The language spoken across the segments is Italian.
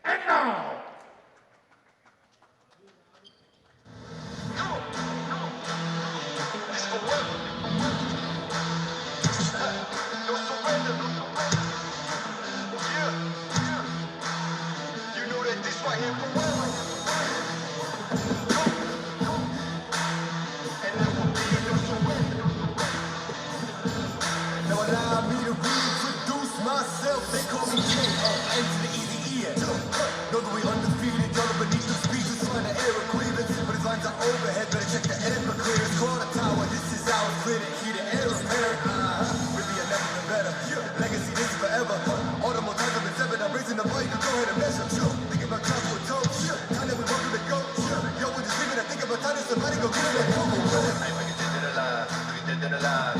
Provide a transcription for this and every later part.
And now, they call me King, enter the easy ear. Know that we undefeated, y'all are beneath the speakers, trying to air a grievance. But his lines are overhead, better check the air for clearance. Quarter tower, this is our critic, he the air apparent. Really, I've never been better. Legacy, this is forever. All the more times I've been severed, I'm raising the bar, you can go ahead and measure. Think about time for a toast, time that we welcome to go. Yo, we're just leaving, I think about time that somebody go get it. I'm making it alive, dead alive.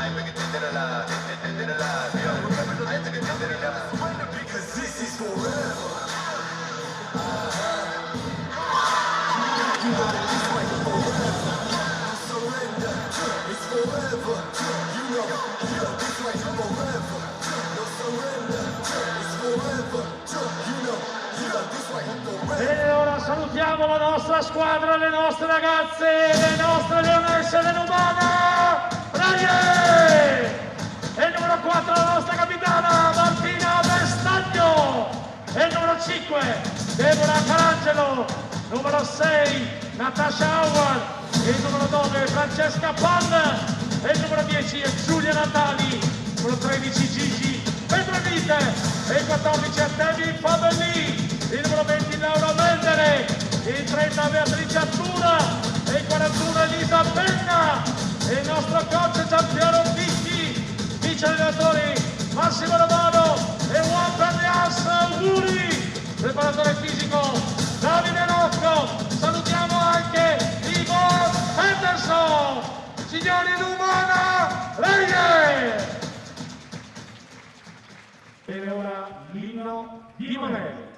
I'm making it alive, dead alive. Yo, remember, I took it alive. Because this is forever. You know that this way forever. Surrender, it's forever. You know this way forever. No surrender, it's forever. You know this way forever. E ora salutiamo la nostra squadra, le nostre ragazze, le nostre leonesse dell'Umana Reyer! E il numero 4 la nostra capitana Martina Vestagno! E il numero 5 Deborah Carangelo! Numero 6 Natasha Howard! E il numero 9 Francesca Pan! E il numero 10 è Giulia Natali! Numero 13 Gigi Pedronite! E il 14 Artemi Fabelli! Il numero 20 Laura Mendere, il 30 Beatrice Artura e il 41 Elisa Penna e il nostro coach Giampiero Picchi, vice allenatori Massimo Romano e Juan Pernias Auguri, preparatore fisico Davide Rocco, salutiamo anche Ivo Henderson, signori l'Umana Reyer! E ora l'inno di Manelli.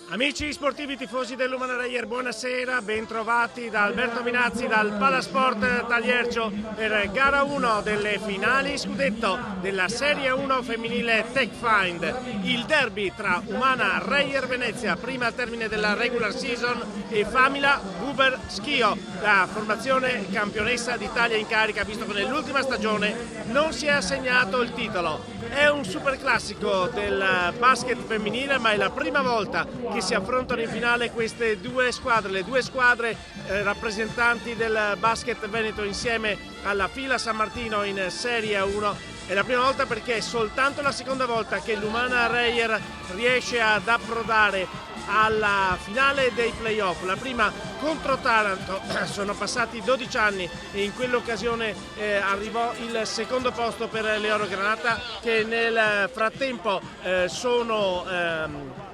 Amici sportivi tifosi dell'Umana Reyer, buonasera, bentrovati da Alberto Minazzi dal Palasport Tagliercio per gara 1 delle finali scudetto della Serie 1 femminile Tech Find, il derby tra Umana Reyer Venezia, prima al termine della regular season, e Famila Buber Schio, la formazione campionessa d'Italia in carica, visto che nell'ultima stagione non si è assegnato il titolo. È un super classico del basket femminile, ma è la prima volta che si affrontano in finale queste due squadre, le due squadre rappresentanti del basket veneto insieme alla Fila San Martino in Serie 1. È la prima volta perché è soltanto la seconda volta che l'Umana Reyer riesce ad approdare alla finale dei playoff. La prima contro Taranto, sono passati 12 anni e in quell'occasione arrivò il secondo posto per le Oro Granata, che nel frattempo sono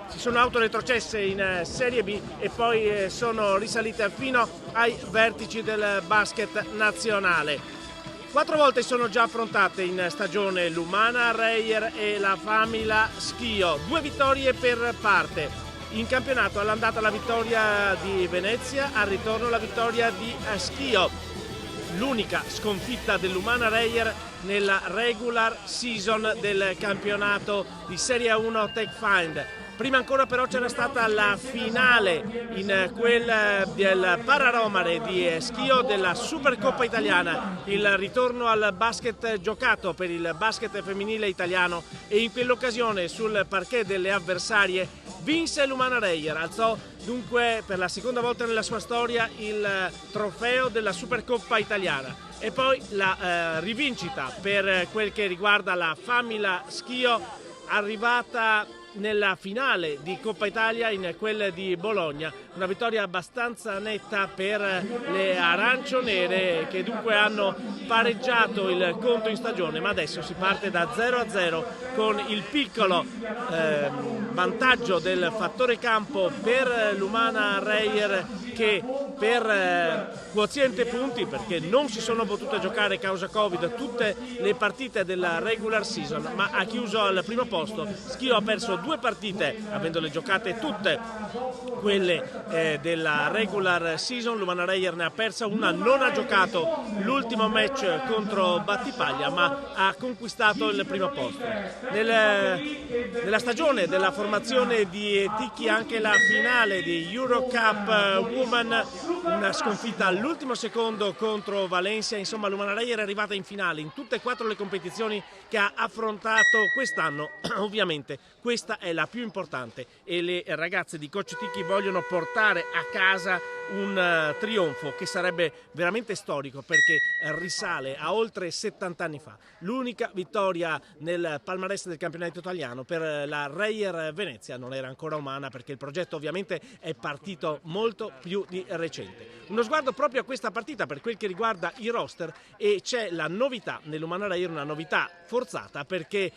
si sono autoretrocesse in Serie B e poi sono risalite fino ai vertici del basket nazionale. 4 volte sono già affrontate in stagione l'Umana Reyer e la Famila Schio, 2 vittorie per parte. In campionato all'andata la vittoria di Venezia, al ritorno la vittoria di Schio. L'unica sconfitta dell'Umana Reyer nella regular season del campionato di Serie 1 Tech Find. Prima ancora però c'era stata la finale in quel del Pararomare di Schio della Supercoppa italiana, il ritorno al basket giocato per il basket femminile italiano, e in quell'occasione sul parquet delle avversarie vinse l'Umana Reyer, alzò dunque per la seconda volta nella sua storia il trofeo della Supercoppa italiana. E poi la rivincita per quel che riguarda la Famila Schio, arrivata nella finale di Coppa Italia in quelle di Bologna, una vittoria abbastanza netta per le arancio-nere, che dunque hanno pareggiato il conto in stagione, ma adesso si parte da 0-0 con il piccolo vantaggio del fattore campo per l'Umana Reyer, che per quoziente punti, perché non si sono potute giocare causa Covid tutte le partite della regular season, ma ha chiuso al primo posto. Schio ha perso 2 partite, avendole giocate tutte quelle della regular season. L'Umana Reyer ne ha persa una, non ha giocato l'ultimo match contro Battipaglia, ma ha conquistato il primo posto. Nella stagione della formazione di Ticchi anche la finale di Eurocup Woman, una sconfitta all'ultimo secondo contro Valencia. Insomma, l'Umana Reyer è arrivata in finale in tutte e 4 le competizioni che ha affrontato quest'anno. Ovviamente questa è la più importante e le ragazze di coach Ticchi vogliono portare a casa un trionfo che sarebbe veramente storico, perché risale a oltre 70 anni fa. L'unica vittoria nel palmarès del campionato italiano per la Reyer Venezia non era ancora umana, perché il progetto ovviamente è partito molto più di recente. Uno sguardo proprio a questa partita per quel che riguarda i roster, e c'è la novità nell'Umana Reyer, una novità forzata, perché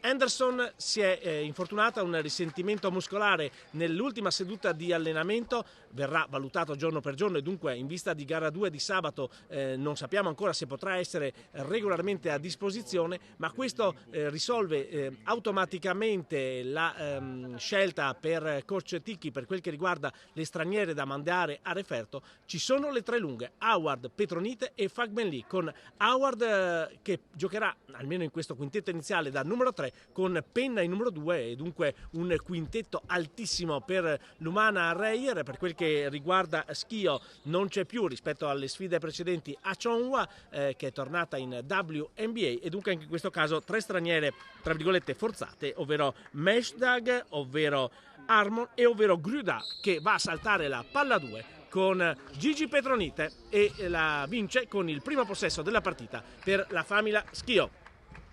Anderson si è infortunata, un risentimento muscolare nell'ultima seduta di allenamento, verrà valutato giorno per giorno e dunque in vista di gara 2 di sabato non sappiamo ancora se potrà essere regolarmente a disposizione, ma questo risolve automaticamente la scelta per coach Ticchi per quel che riguarda le straniere da mandare a referto. Ci sono le 3 lunghe, Howard, Petronite e Fagbenli, con Howard che giocherà almeno in questo quintetto iniziale da numero 3 con Penna in numero 2, e dunque un quintetto altissimo per l'Umana Reyer. Per quel che riguarda Schio non c'è più, rispetto alle sfide precedenti, Achonwa che è tornata in WNBA, e dunque anche in questo caso 3 straniere tra virgolette forzate, ovvero Meshdag, ovvero Armon e ovvero Gruda, che va a saltare la palla 2 con Gigi Petronite e la vince con il primo possesso della partita per la Famila Schio.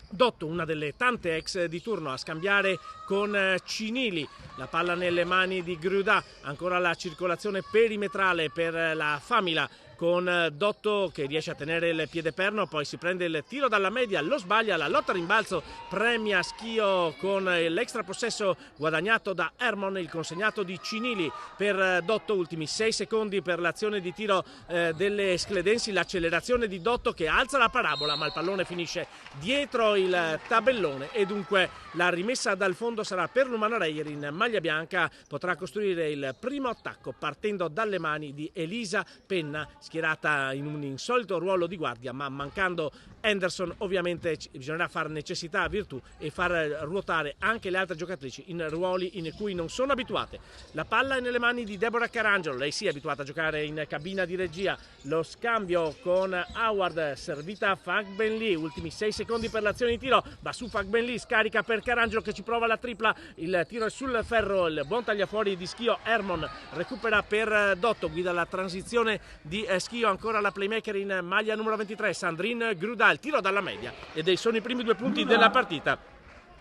Dotto, una delle tante ex di turno, a scambiare con Cinili, la palla nelle mani di Gruda, ancora la circolazione perimetrale per la Famila, con Dotto che riesce a tenere il piede perno, poi si prende il tiro dalla media, lo sbaglia, la lotta a rimbalzo premia Schio con l'extra possesso guadagnato da Hermon, il consegnato di Cinili per Dotto. Ultimi 6 secondi per l'azione di tiro delle scledensi, l'accelerazione di Dotto che alza la parabola, ma il pallone finisce dietro il tabellone, e dunque la rimessa dal fondo sarà per l'Umana Reyer in maglia bianca. Potrà costruire il primo attacco partendo dalle mani di Elisa Penna, schierata in un insolito ruolo di guardia, ma mancando Anderson ovviamente bisognerà fare necessità virtù e far ruotare anche le altre giocatrici in ruoli in cui non sono abituate. La palla è nelle mani di Deborah Carangelo, lei sì è abituata a giocare in cabina di regia. Lo scambio con Howard, servita a Fagbenli, ultimi 6 secondi per l'azione di tiro, va su Fagbenli, scarica per Carangelo che ci prova la tripla, il tiro è sul ferro, il buon tagliafuori di Schio. Hermon recupera per Dotto, guida la transizione di Schio, ancora la playmaker in maglia numero 23 Sandrine Gruda, il tiro dalla media, ed sono i primi 2 punti della partita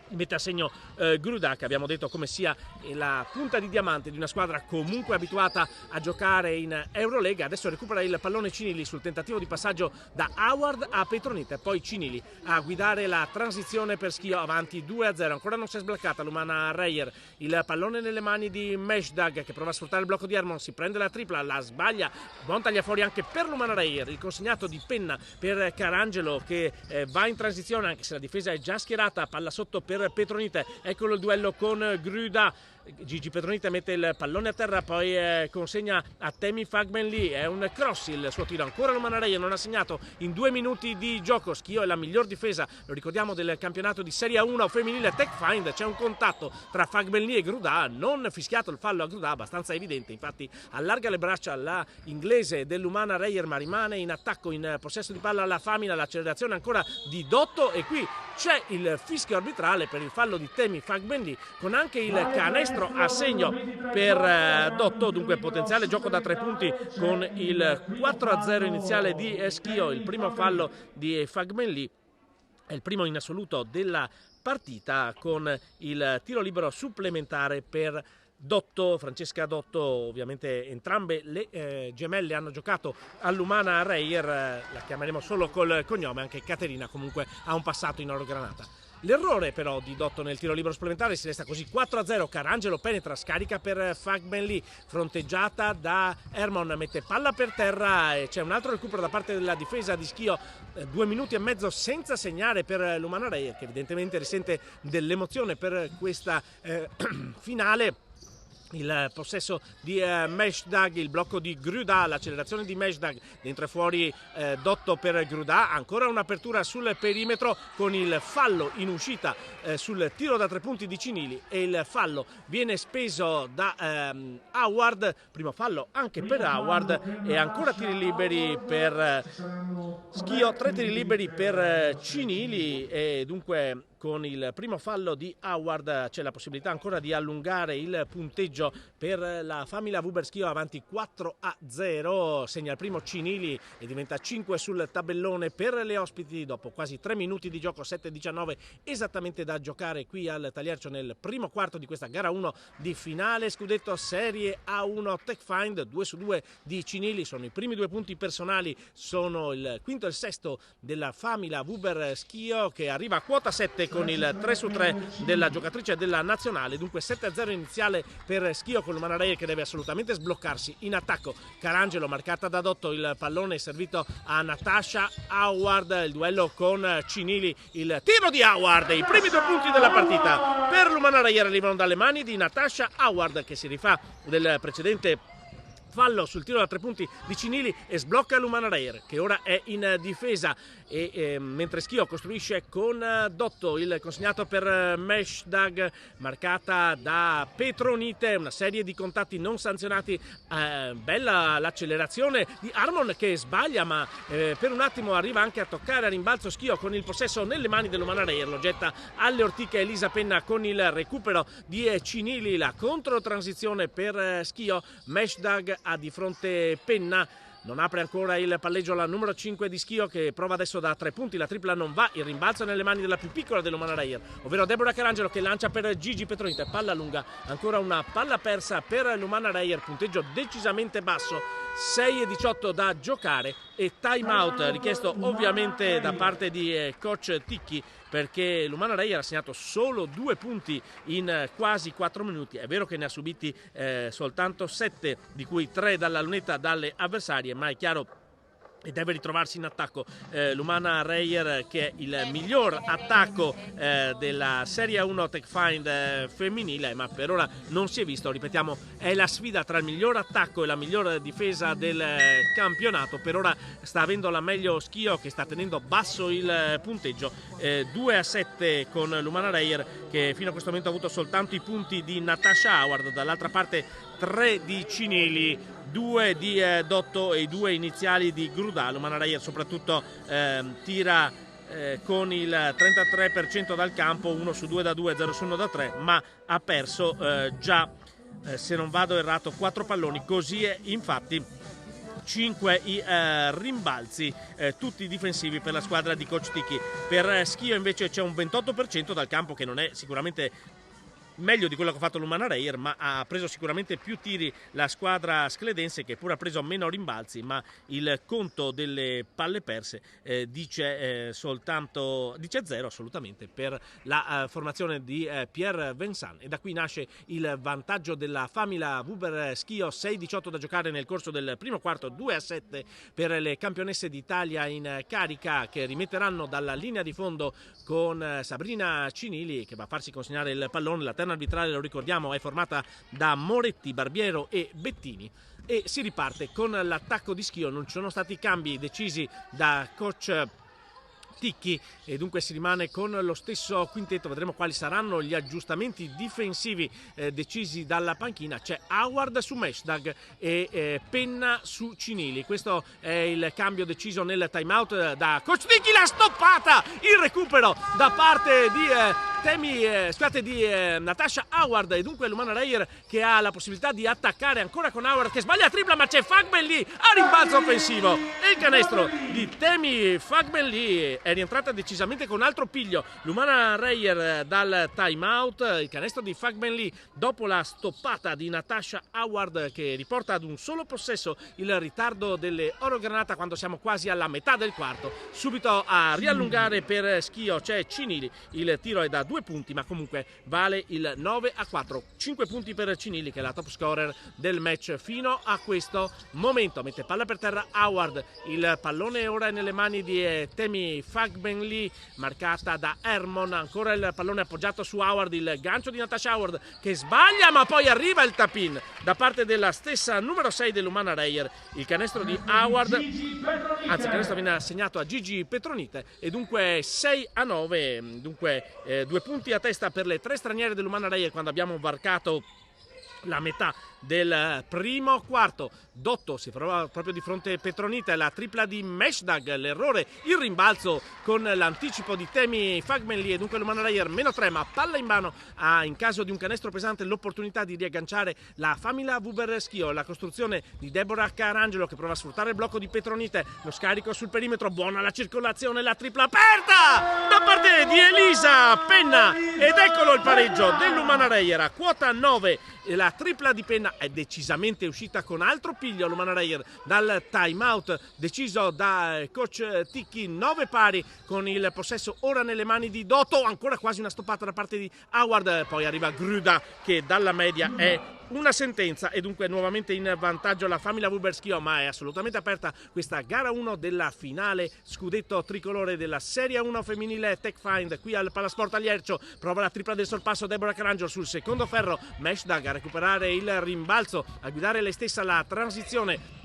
mette a segno Gruda, che abbiamo detto come sia la punta di diamante di una squadra comunque abituata a giocare in Eurolega. Adesso recupera il pallone Cinili sul tentativo di passaggio da Howard a Petronite, poi Cinili a guidare la transizione per Schio, avanti 2-0. Ancora non si è sbloccata l'Umana Reyer, il pallone nelle mani di Meshdag che prova a sfruttare il blocco di Hermon, si prende la tripla, la sbaglia, buon taglia fuori anche per l'Umana Reyer, il consegnato di penna per Carangelo che va in transizione anche se la difesa è già schierata, palla sotto per Petronite, eccolo il duello con Gruda. Gigi Petronite mette il pallone a terra, poi consegna a Temi Fagbenli, è un cross il suo tiro, ancora l'Umana Reyer non ha segnato in 2 minuti di gioco. Schio è la miglior difesa, lo ricordiamo, del campionato di Serie 1 femminile Tech Find. C'è un contatto tra Fagbenli e Gruda, non fischiato il fallo a Gruda, abbastanza evidente, infatti allarga le braccia la inglese dell'Umana Reyer ma rimane in attacco, in possesso di palla la Famina, l'accelerazione ancora di Dotto e qui c'è il fischio arbitrale per il fallo di Temi Fagbenli con anche il canestro a segno per Dotto, dunque potenziale gioco da 3 punti con il 4-0 iniziale di Schio. Il primo fallo di Fagbenli è il primo in assoluto della partita con il tiro libero supplementare per Dotto, Francesca Dotto. Ovviamente entrambe le gemelle hanno giocato all'Umana Reyer, la chiameremo solo col cognome, anche Caterina comunque ha un passato in oro granata. L'errore però di Dotto nel tiro libero supplementare, si resta così 4-0, Carangelo penetra, scarica per Fagbenli, fronteggiata da Hermon, mette palla per terra e c'è un altro recupero da parte della difesa di Schio, 2 minuti e mezzo senza segnare per l'Umana Reyer che evidentemente risente dell'emozione per questa finale. Il possesso di Meshdag, il blocco di Gruda, l'accelerazione di Meshdag, dentro e fuori Dotto per Gruda, ancora un'apertura sul perimetro con il fallo in uscita sul tiro da 3 punti di Cinili e il fallo viene speso da Howard, primo fallo anche per Howard e ancora tiri liberi per Schio, 3 tiri liberi per Cinili e dunque con il primo fallo di Howard c'è la possibilità ancora di allungare il punteggio per la Famila Wuber Schio, avanti 4-0, segna il primo Cinili e diventa 5 sul tabellone per le ospiti dopo quasi 3 minuti di gioco, 7-19 esattamente da giocare qui al Taliercio nel primo quarto di questa gara 1 di finale scudetto Serie A1 Tech Find. 2-2 di Cinili, sono i primi 2 punti personali, sono il quinto e il sesto della Famila Wuber Schio che arriva a quota 7 con il 3-3 della giocatrice della nazionale, dunque 7-0 iniziale per Schio con l'Umana Reyer che deve assolutamente sbloccarsi in attacco. Carangelo marcata da Dotto, il pallone servito a Natasha Howard, il duello con Cinili, il tiro di Howard, i primi 2 punti della partita per l'Umana Reyer arrivano dalle mani di Natasha Howard che si rifà del precedente fallo sul tiro da 3 punti di Cinili e sblocca l'Umana Reyer che ora è in difesa e mentre Schio costruisce con Dotto, il consegnato per Meshdag, marcata da Petronite, una serie di contatti non sanzionati, bella l'accelerazione di Hermon che sbaglia ma per un attimo arriva anche a toccare a rimbalzo Schio con il possesso nelle mani dell'Umana Reyer, lo getta alle ortiche Elisa Penna con il recupero di Cinili, la controtransizione per Schio, Meshdag ha di fronte Penna, non apre ancora il palleggio la numero 5 di Schio che prova adesso da 3 punti, la tripla non va, il rimbalzo è nelle mani della più piccola dell'Umana Reyer, ovvero Deborah Carangelo che lancia per Gigi Petronite, palla lunga, ancora una palla persa per l'Umana Reyer, punteggio decisamente basso, 6-18 da giocare e time out richiesto ovviamente da parte di coach Ticchi perché l'Umana Reyer ha segnato solo 2 punti in quasi 4 minuti, è vero che ne ha subiti soltanto 7 di cui 3 dalla lunetta dalle avversarie, ma è chiaro e deve ritrovarsi in attacco l'Umana Reyer che è il miglior attacco della Serie 1 Tech Find femminile, ma per ora non si è visto, ripetiamo è la sfida tra il miglior attacco e la miglior difesa del campionato, per ora sta avendo la meglio Schio che sta tenendo basso il punteggio, 2-7 con l'Umana Reyer che fino a questo momento ha avuto soltanto i punti di Natasha Howard, dall'altra parte 3 di Cinili, 2 di Dotto e i 2 iniziali di Gruda. L'Umana Reyer soprattutto tira con il 33% dal campo, 1 su 2 da 2, 0 su 1 da 3, ma ha perso già, se non vado errato, 4 palloni. Così è infatti 5 i rimbalzi, tutti difensivi per la squadra di coach Ticchi. Per Schio invece c'è un 28% dal campo, che non è sicuramente meglio di quello che ha fatto l'Umana Reyer, ma ha preso sicuramente più tiri la squadra scledense, che pure ha preso meno rimbalzi, ma il conto delle palle perse dice 0 assolutamente per la formazione di Pierre Vincent, e da qui nasce il vantaggio della Famila Wuber Schio. 6-18 da giocare nel corso del primo quarto, 2-7 per le campionesse d'Italia in carica, che rimetteranno dalla linea di fondo con Sabrina Cinili, che va a farsi consegnare il pallone. La terna arbitrale, lo ricordiamo, è formata da Moretti, Barbiero e Bettini, e si riparte con l'attacco di Schio. Non ci sono stati cambi decisi da coach Ticchi e dunque si rimane con lo stesso quintetto. Vedremo quali saranno gli aggiustamenti difensivi decisi dalla panchina. C'è Howard su Meshdag e Penna su Cinili. Questo è il cambio deciso nel timeout da coach Ticchi. La stoppata, il recupero da parte di Natasha Howard, e dunque l'Umana Reyer che ha la possibilità di attaccare ancora con Howard, che sbaglia tripla, ma c'è Fagbenli a rimbalzo offensivo e il canestro di Temi Fagbenli. È rientrata decisamente con altro piglio l'Umana Reyer dal timeout. Il canestro di Fagbenli dopo la stoppata di Natasha Howard, che riporta ad un solo possesso il ritardo delle Oro Granata quando siamo quasi alla metà del quarto. Subito a riallungare per Schio c'è Cinili, il tiro è da 2 punti, ma comunque vale il 9-4. 5 punti per Cinili, che è la top scorer del match fino a questo momento. Mette palla per terra Howard, il pallone ora è nelle mani di Temi Fagbenli, marcata da Hermon. Ancora il pallone appoggiato su Howard, il gancio di Natasha Howard che sbaglia, ma poi arriva il tap-in da parte della stessa numero 6 dell'Umana Reyer. Il canestro di Howard, anzi il canestro viene assegnato a Gigi Petronite, e dunque 6-9, dunque 2 punti a testa per le 3 straniere dell'Umana Reyer quando abbiamo varcato la metà del primo quarto. Dotto si trova proprio di fronte a Petronite, la tripla di Meshdag, l'errore, il rimbalzo con l'anticipo di Temi Fagbenli, e dunque l'Umana Reyer -3, ma palla in mano ha in caso di un canestro pesante l'opportunità di riagganciare la Famila Wuber Schio. La costruzione di Deborah Carangelo che prova a sfruttare il blocco di Petronite, lo scarico sul perimetro, buona la circolazione, la tripla aperta da parte di Elisa Penna, ed eccolo il pareggio dell'Umana Reyer a quota 9. La tripla di Penna è decisamente uscita con altro piglio l'Umana Reyer dal timeout deciso da coach Ticchi. 9 pari con il possesso ora nelle mani di Dotto. Ancora quasi una stoppata da parte di Howard, poi arriva Gruda che dalla media è una sentenza, e dunque nuovamente in vantaggio la Famila Wuber Schio, ma è assolutamente aperta questa gara 1 della finale scudetto tricolore della Serie 1 femminile Tech Find qui al Palasport Taliercio. Prova la tripla del sorpasso Deborah Carangelo sul secondo ferro, Meshdag a recuperare il rimbalzo, a guidare lei stessa la transizione.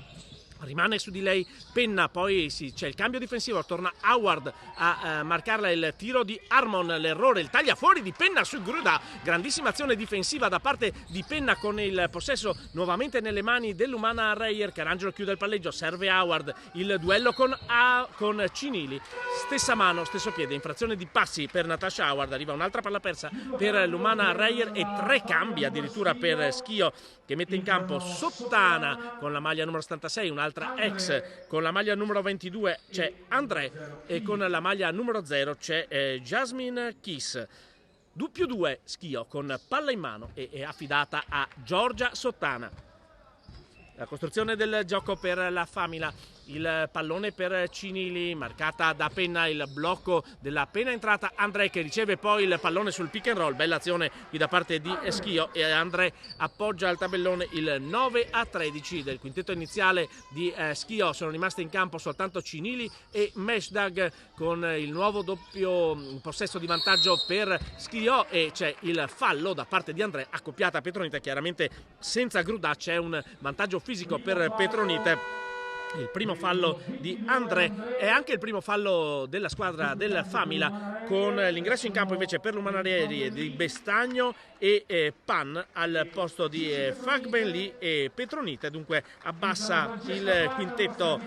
Rimane su di lei Penna, poi c'è il cambio difensivo, torna Howard a marcarla, il tiro di Harmon, l'errore, il taglia fuori di Penna su Gruda. Grandissima azione difensiva da parte di Penna con il possesso nuovamente nelle mani dell'Umana Reyer. Carangelo chiude il palleggio, serve Howard, il duello con Cinili, stessa mano, stesso piede, infrazione di passi per Natasha Howard. Arriva un'altra palla persa per l'Umana Reyer e 3 cambi addirittura per Schio, che mette in campo Sottana con la maglia numero 76, un'altra ex con la maglia numero 22 c'è André, e con la maglia numero 0 c'è Jasmine Kiss. 2+2 Schio con palla in mano e è affidata a Giorgia Sottana. La costruzione del gioco per la Famila, il pallone per Cinili, marcata da Penna, il blocco della appena entrata André, che riceve poi il pallone sul pick and roll. Bella azione qui da parte di Schio, e André appoggia al tabellone il 9-13 del quintetto iniziale di Schio. Sono rimaste in campo soltanto Cinili e Meshdag con il nuovo doppio possesso di vantaggio per Schio, e c'è il fallo da parte di André accoppiata a Petronite. Chiaramente senza Gruda c'è un vantaggio fisico per Petronite. Il primo fallo di André è anche il primo fallo della squadra del Famila, con l'ingresso in campo invece per l'Umana Reyer di Bestagno e Pan al posto di Fagbenli e Petronite. Dunque abbassa il quintetto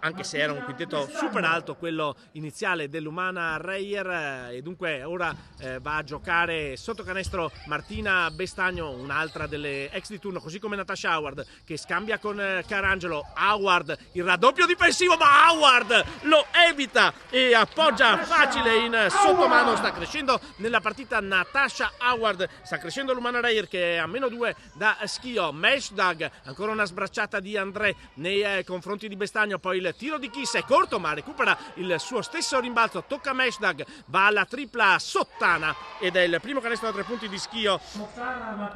anche se era un quintetto super alto quello iniziale dell'Umana Reyer, e dunque ora va a giocare sotto canestro Martina Bestagno, un'altra delle ex di turno, così come Natasha Howard, che scambia con Carangelo. Howard, il raddoppio difensivo, ma Howard lo evita e appoggia facile in sottomano. Sta crescendo nella partita Natasha Howard, sta crescendo l'Umana Reyer che è a -2 da Schio. Meshdag, ancora una sbracciata di André nei confronti di Bestagno, poi il tiro di Kiss è corto ma recupera il suo stesso rimbalzo, tocca Meshdag, va alla tripla Sottana ed è il primo canestro da 3 punti di Schio,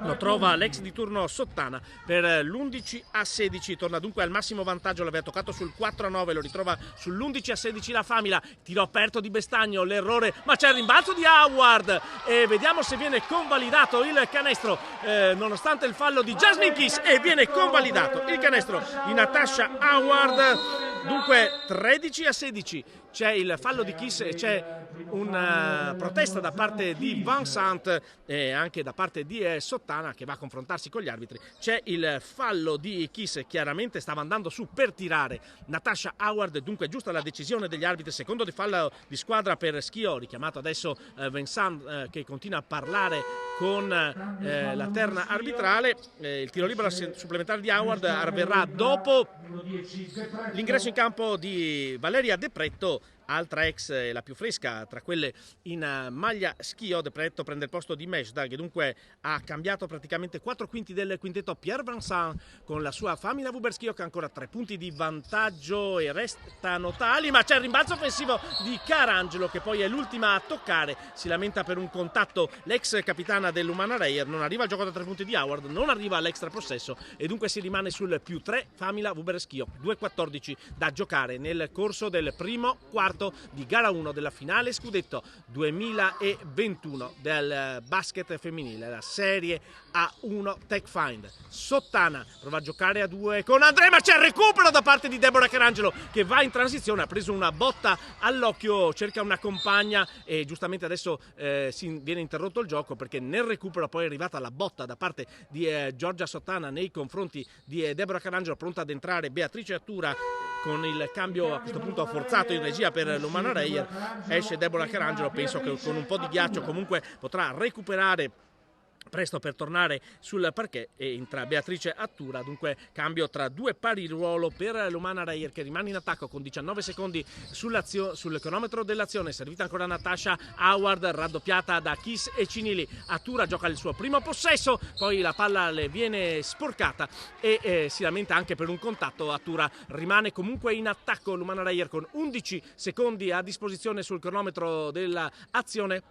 lo trova l'ex di turno Sottana per l'11-16, torna dunque al massimo vantaggio, l'aveva toccato sul 4-9, lo ritrova sull'11-16 la Famila. Tiro aperto di Bestagno, l'errore, ma c'è il rimbalzo di Howard e vediamo se viene convalidato il canestro nonostante il fallo di Jasmine Kiss, e viene convalidato il canestro di Natasha Howard. Dunque 13-16, c'è il fallo di Kiss e c'è una protesta da parte di Van Sant e anche da parte di Sottana, che va a confrontarsi con gli arbitri. C'è il fallo di Kiss, chiaramente stava andando su per tirare Natasha Howard, dunque giusta la decisione degli arbitri. Secondo di fallo di squadra per Schio, richiamato adesso Vincent che continua a parlare con la terna arbitrale. Il tiro libero supplementare di Howard avverrà dopo l'ingresso in campo di Valeria De Pretto, altra ex, la più fresca tra quelle in maglia Schio. De Pretto prende il posto di Meshdag e dunque ha cambiato praticamente 4 quinti del quintetto Pierre Vincent con la sua Famila Vuber Schio, che ha ancora 3 punti di vantaggio e restano tali, ma c'è il rimbalzo offensivo di Carangelo che poi è l'ultima a toccare, si lamenta per un contatto l'ex capitana dell'Umana Reyer. Non arriva al gioco da 3 punti di Howard, non arriva all'extra possesso e dunque si rimane sul +3 Famila Vuber Schio. 2:14 da giocare nel corso del primo quarto di gara 1 della finale scudetto 2021 del basket femminile, la serie A1 Tech Find. Sottana prova a giocare a 2 con Andrea, ma c'è il recupero da parte di Deborah Carangelo che va in transizione, ha preso una botta all'occhio, cerca una compagna e giustamente adesso viene interrotto il gioco perché nel recupero poi è arrivata la botta da parte di Giorgia Sottana nei confronti di Deborah Carangelo. Pronta ad entrare Beatrice Attura con il cambio a questo punto forzato in regia per l'Umana Reyer. Esce Deborah Carangelo, penso che con un po' di ghiaccio comunque potrà recuperare presto per tornare sul parquet e entra Beatrice Attura. Dunque cambio tra 2 pari ruolo per l'Umana Reyer che rimane in attacco con 19 secondi sul cronometro dell'azione. Servita ancora Natasha Howard, raddoppiata da Kiss e Cinili. Attura gioca il suo primo possesso, poi la palla le viene sporcata e si lamenta anche per un contatto. Attura rimane comunque in attacco l'Umana Reyer con 11 secondi a disposizione sul cronometro dell'azione.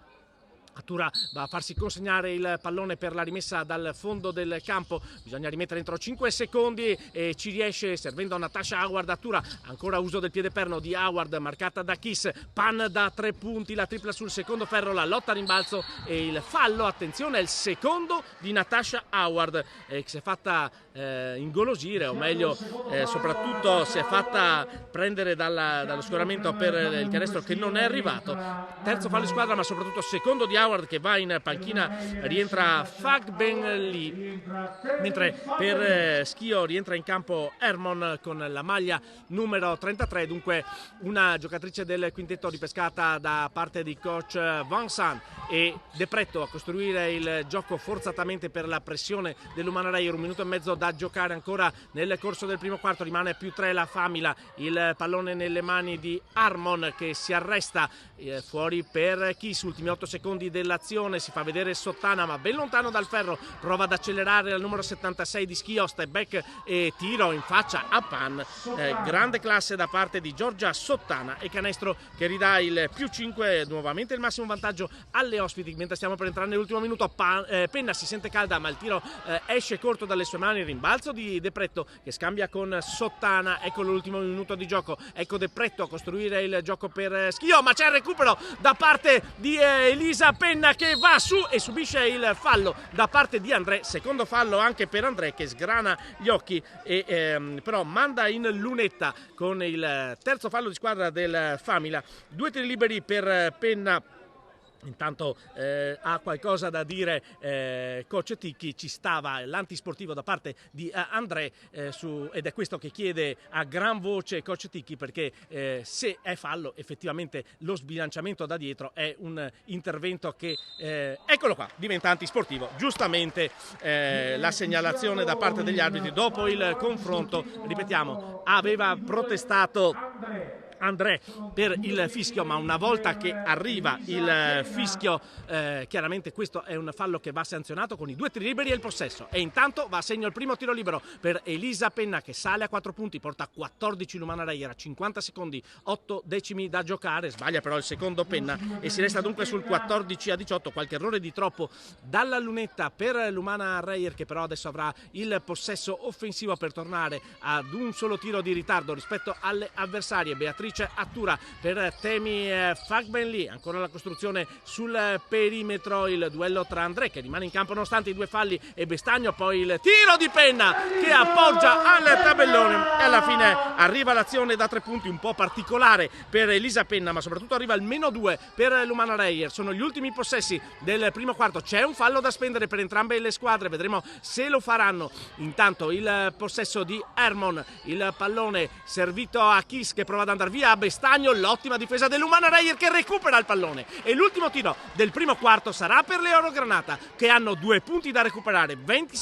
Attura va a farsi consegnare il pallone per la rimessa dal fondo del campo, bisogna rimettere entro 5 secondi e ci riesce servendo a Natasha Howard. Attura ancora uso del piede perno di Howard, marcata da Kiss, pan da 3 punti, la tripla sul secondo ferro, la lotta a rimbalzo e il fallo. Attenzione, è il secondo di Natasha Howard che si è fatta ingolosire, o meglio soprattutto si è fatta prendere dallo scoramento per il canestro che non è arrivato. Terzo fallo di squadra, ma soprattutto secondo di Howard che va in panchina, rientra Fagben Lee, mentre per Schio rientra in campo Hermon con la maglia numero 33, dunque una giocatrice del quintetto ripescata da parte di coach Vincent e De Pretto a costruire il gioco forzatamente per la pressione dell'Umana Reyer. 1 minuto e mezzo da giocare ancora nel corso del primo quarto, rimane +3 la Famila, il pallone nelle mani di Harmon che si arresta fuori per Kiss. Ultimi 8 secondi dell'azione, si fa vedere Sottana ma ben lontano dal ferro, prova ad accelerare al numero 76 di Schio, step back e tiro in faccia a pan. Grande classe da parte di Giorgia Sottana e canestro che ridà il +5, nuovamente il massimo vantaggio alle ospiti. Mentre stiamo per entrare nell'ultimo minuto, Penna si sente calda ma il tiro esce corto dalle sue mani. Rimbalzo di De Pretto che scambia con Sottana, ecco l'ultimo minuto di gioco, ecco De Pretto a costruire il gioco per Schio, ma c'è il recupero da parte di Elisa Penna che va su e subisce il fallo da parte di André. Secondo fallo anche per André che sgrana gli occhi e però manda in lunetta con il terzo fallo di squadra del Famila. 2 tiri liberi per Penna Intanto ha qualcosa da dire coach Ticchi, ci stava l'antisportivo da parte di André ed è questo che chiede a gran voce coach Ticchi, perché se è fallo effettivamente lo sbilanciamento da dietro è un intervento che eccolo qua, diventa antisportivo. Giustamente la segnalazione da parte degli arbitri dopo il confronto, ripetiamo, aveva protestato André per il fischio, ma una volta che arriva il fischio chiaramente questo è un fallo che va sanzionato con i 2 tiri liberi e il possesso. E intanto va a segno il primo tiro libero per Elisa Penna, che sale a 4 punti, porta 14 Lumana Reyer a 50 secondi 8 decimi da giocare, sbaglia però il secondo Penna e si resta dunque sul 14-18. Qualche errore di troppo dalla lunetta per Lumana Reyer, che però adesso avrà il possesso offensivo per tornare ad un solo tiro di ritardo rispetto alle avversarie. Beatrice Attura per Temi Fagbenli, ancora la costruzione sul perimetro, il duello tra André che rimane in campo nonostante i 2 falli e Bestagno, poi il tiro di Penna che appoggia al tabellone e alla fine arriva l'azione da 3 punti un po' particolare per Elisa Penna, ma soprattutto arriva il -2 per Lumana Reyer. Sono gli ultimi possessi del primo quarto, c'è un fallo da spendere per entrambe le squadre, vedremo se lo faranno. Intanto il possesso di Hermon, il pallone servito a Kiss che prova ad andare via a Bestagno, l'ottima difesa dell'Umana Reyer che recupera il pallone e l'ultimo tiro del primo quarto sarà per le Oro Granata, che hanno 2 punti da recuperare, 20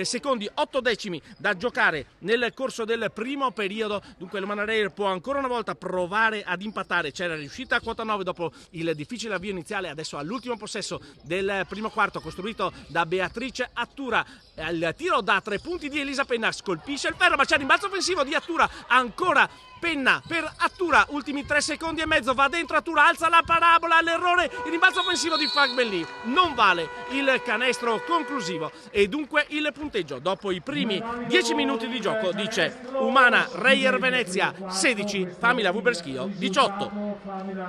secondi 8 decimi da giocare nel corso del primo periodo. Dunque l'Umana Reyer può ancora una volta provare ad impattare, c'era riuscita a quota 9 dopo il difficile avvio iniziale, adesso all'ultimo possesso del primo quarto costruito da Beatrice Attura, il tiro da 3 punti di Elisa Penna scolpisce il ferro, ma c'è il rimbalzo offensivo di Attura, ancora Penna per Attura, ultimi 3 secondi e mezzo, va dentro Attura, alza la parabola, l'errore, il rimbalzo offensivo di Fagbenli non vale il canestro conclusivo e dunque il punteggio dopo i primi 10 minuti di gioco dice Umana Reyer Venezia 16, Famila Vuberschio 18.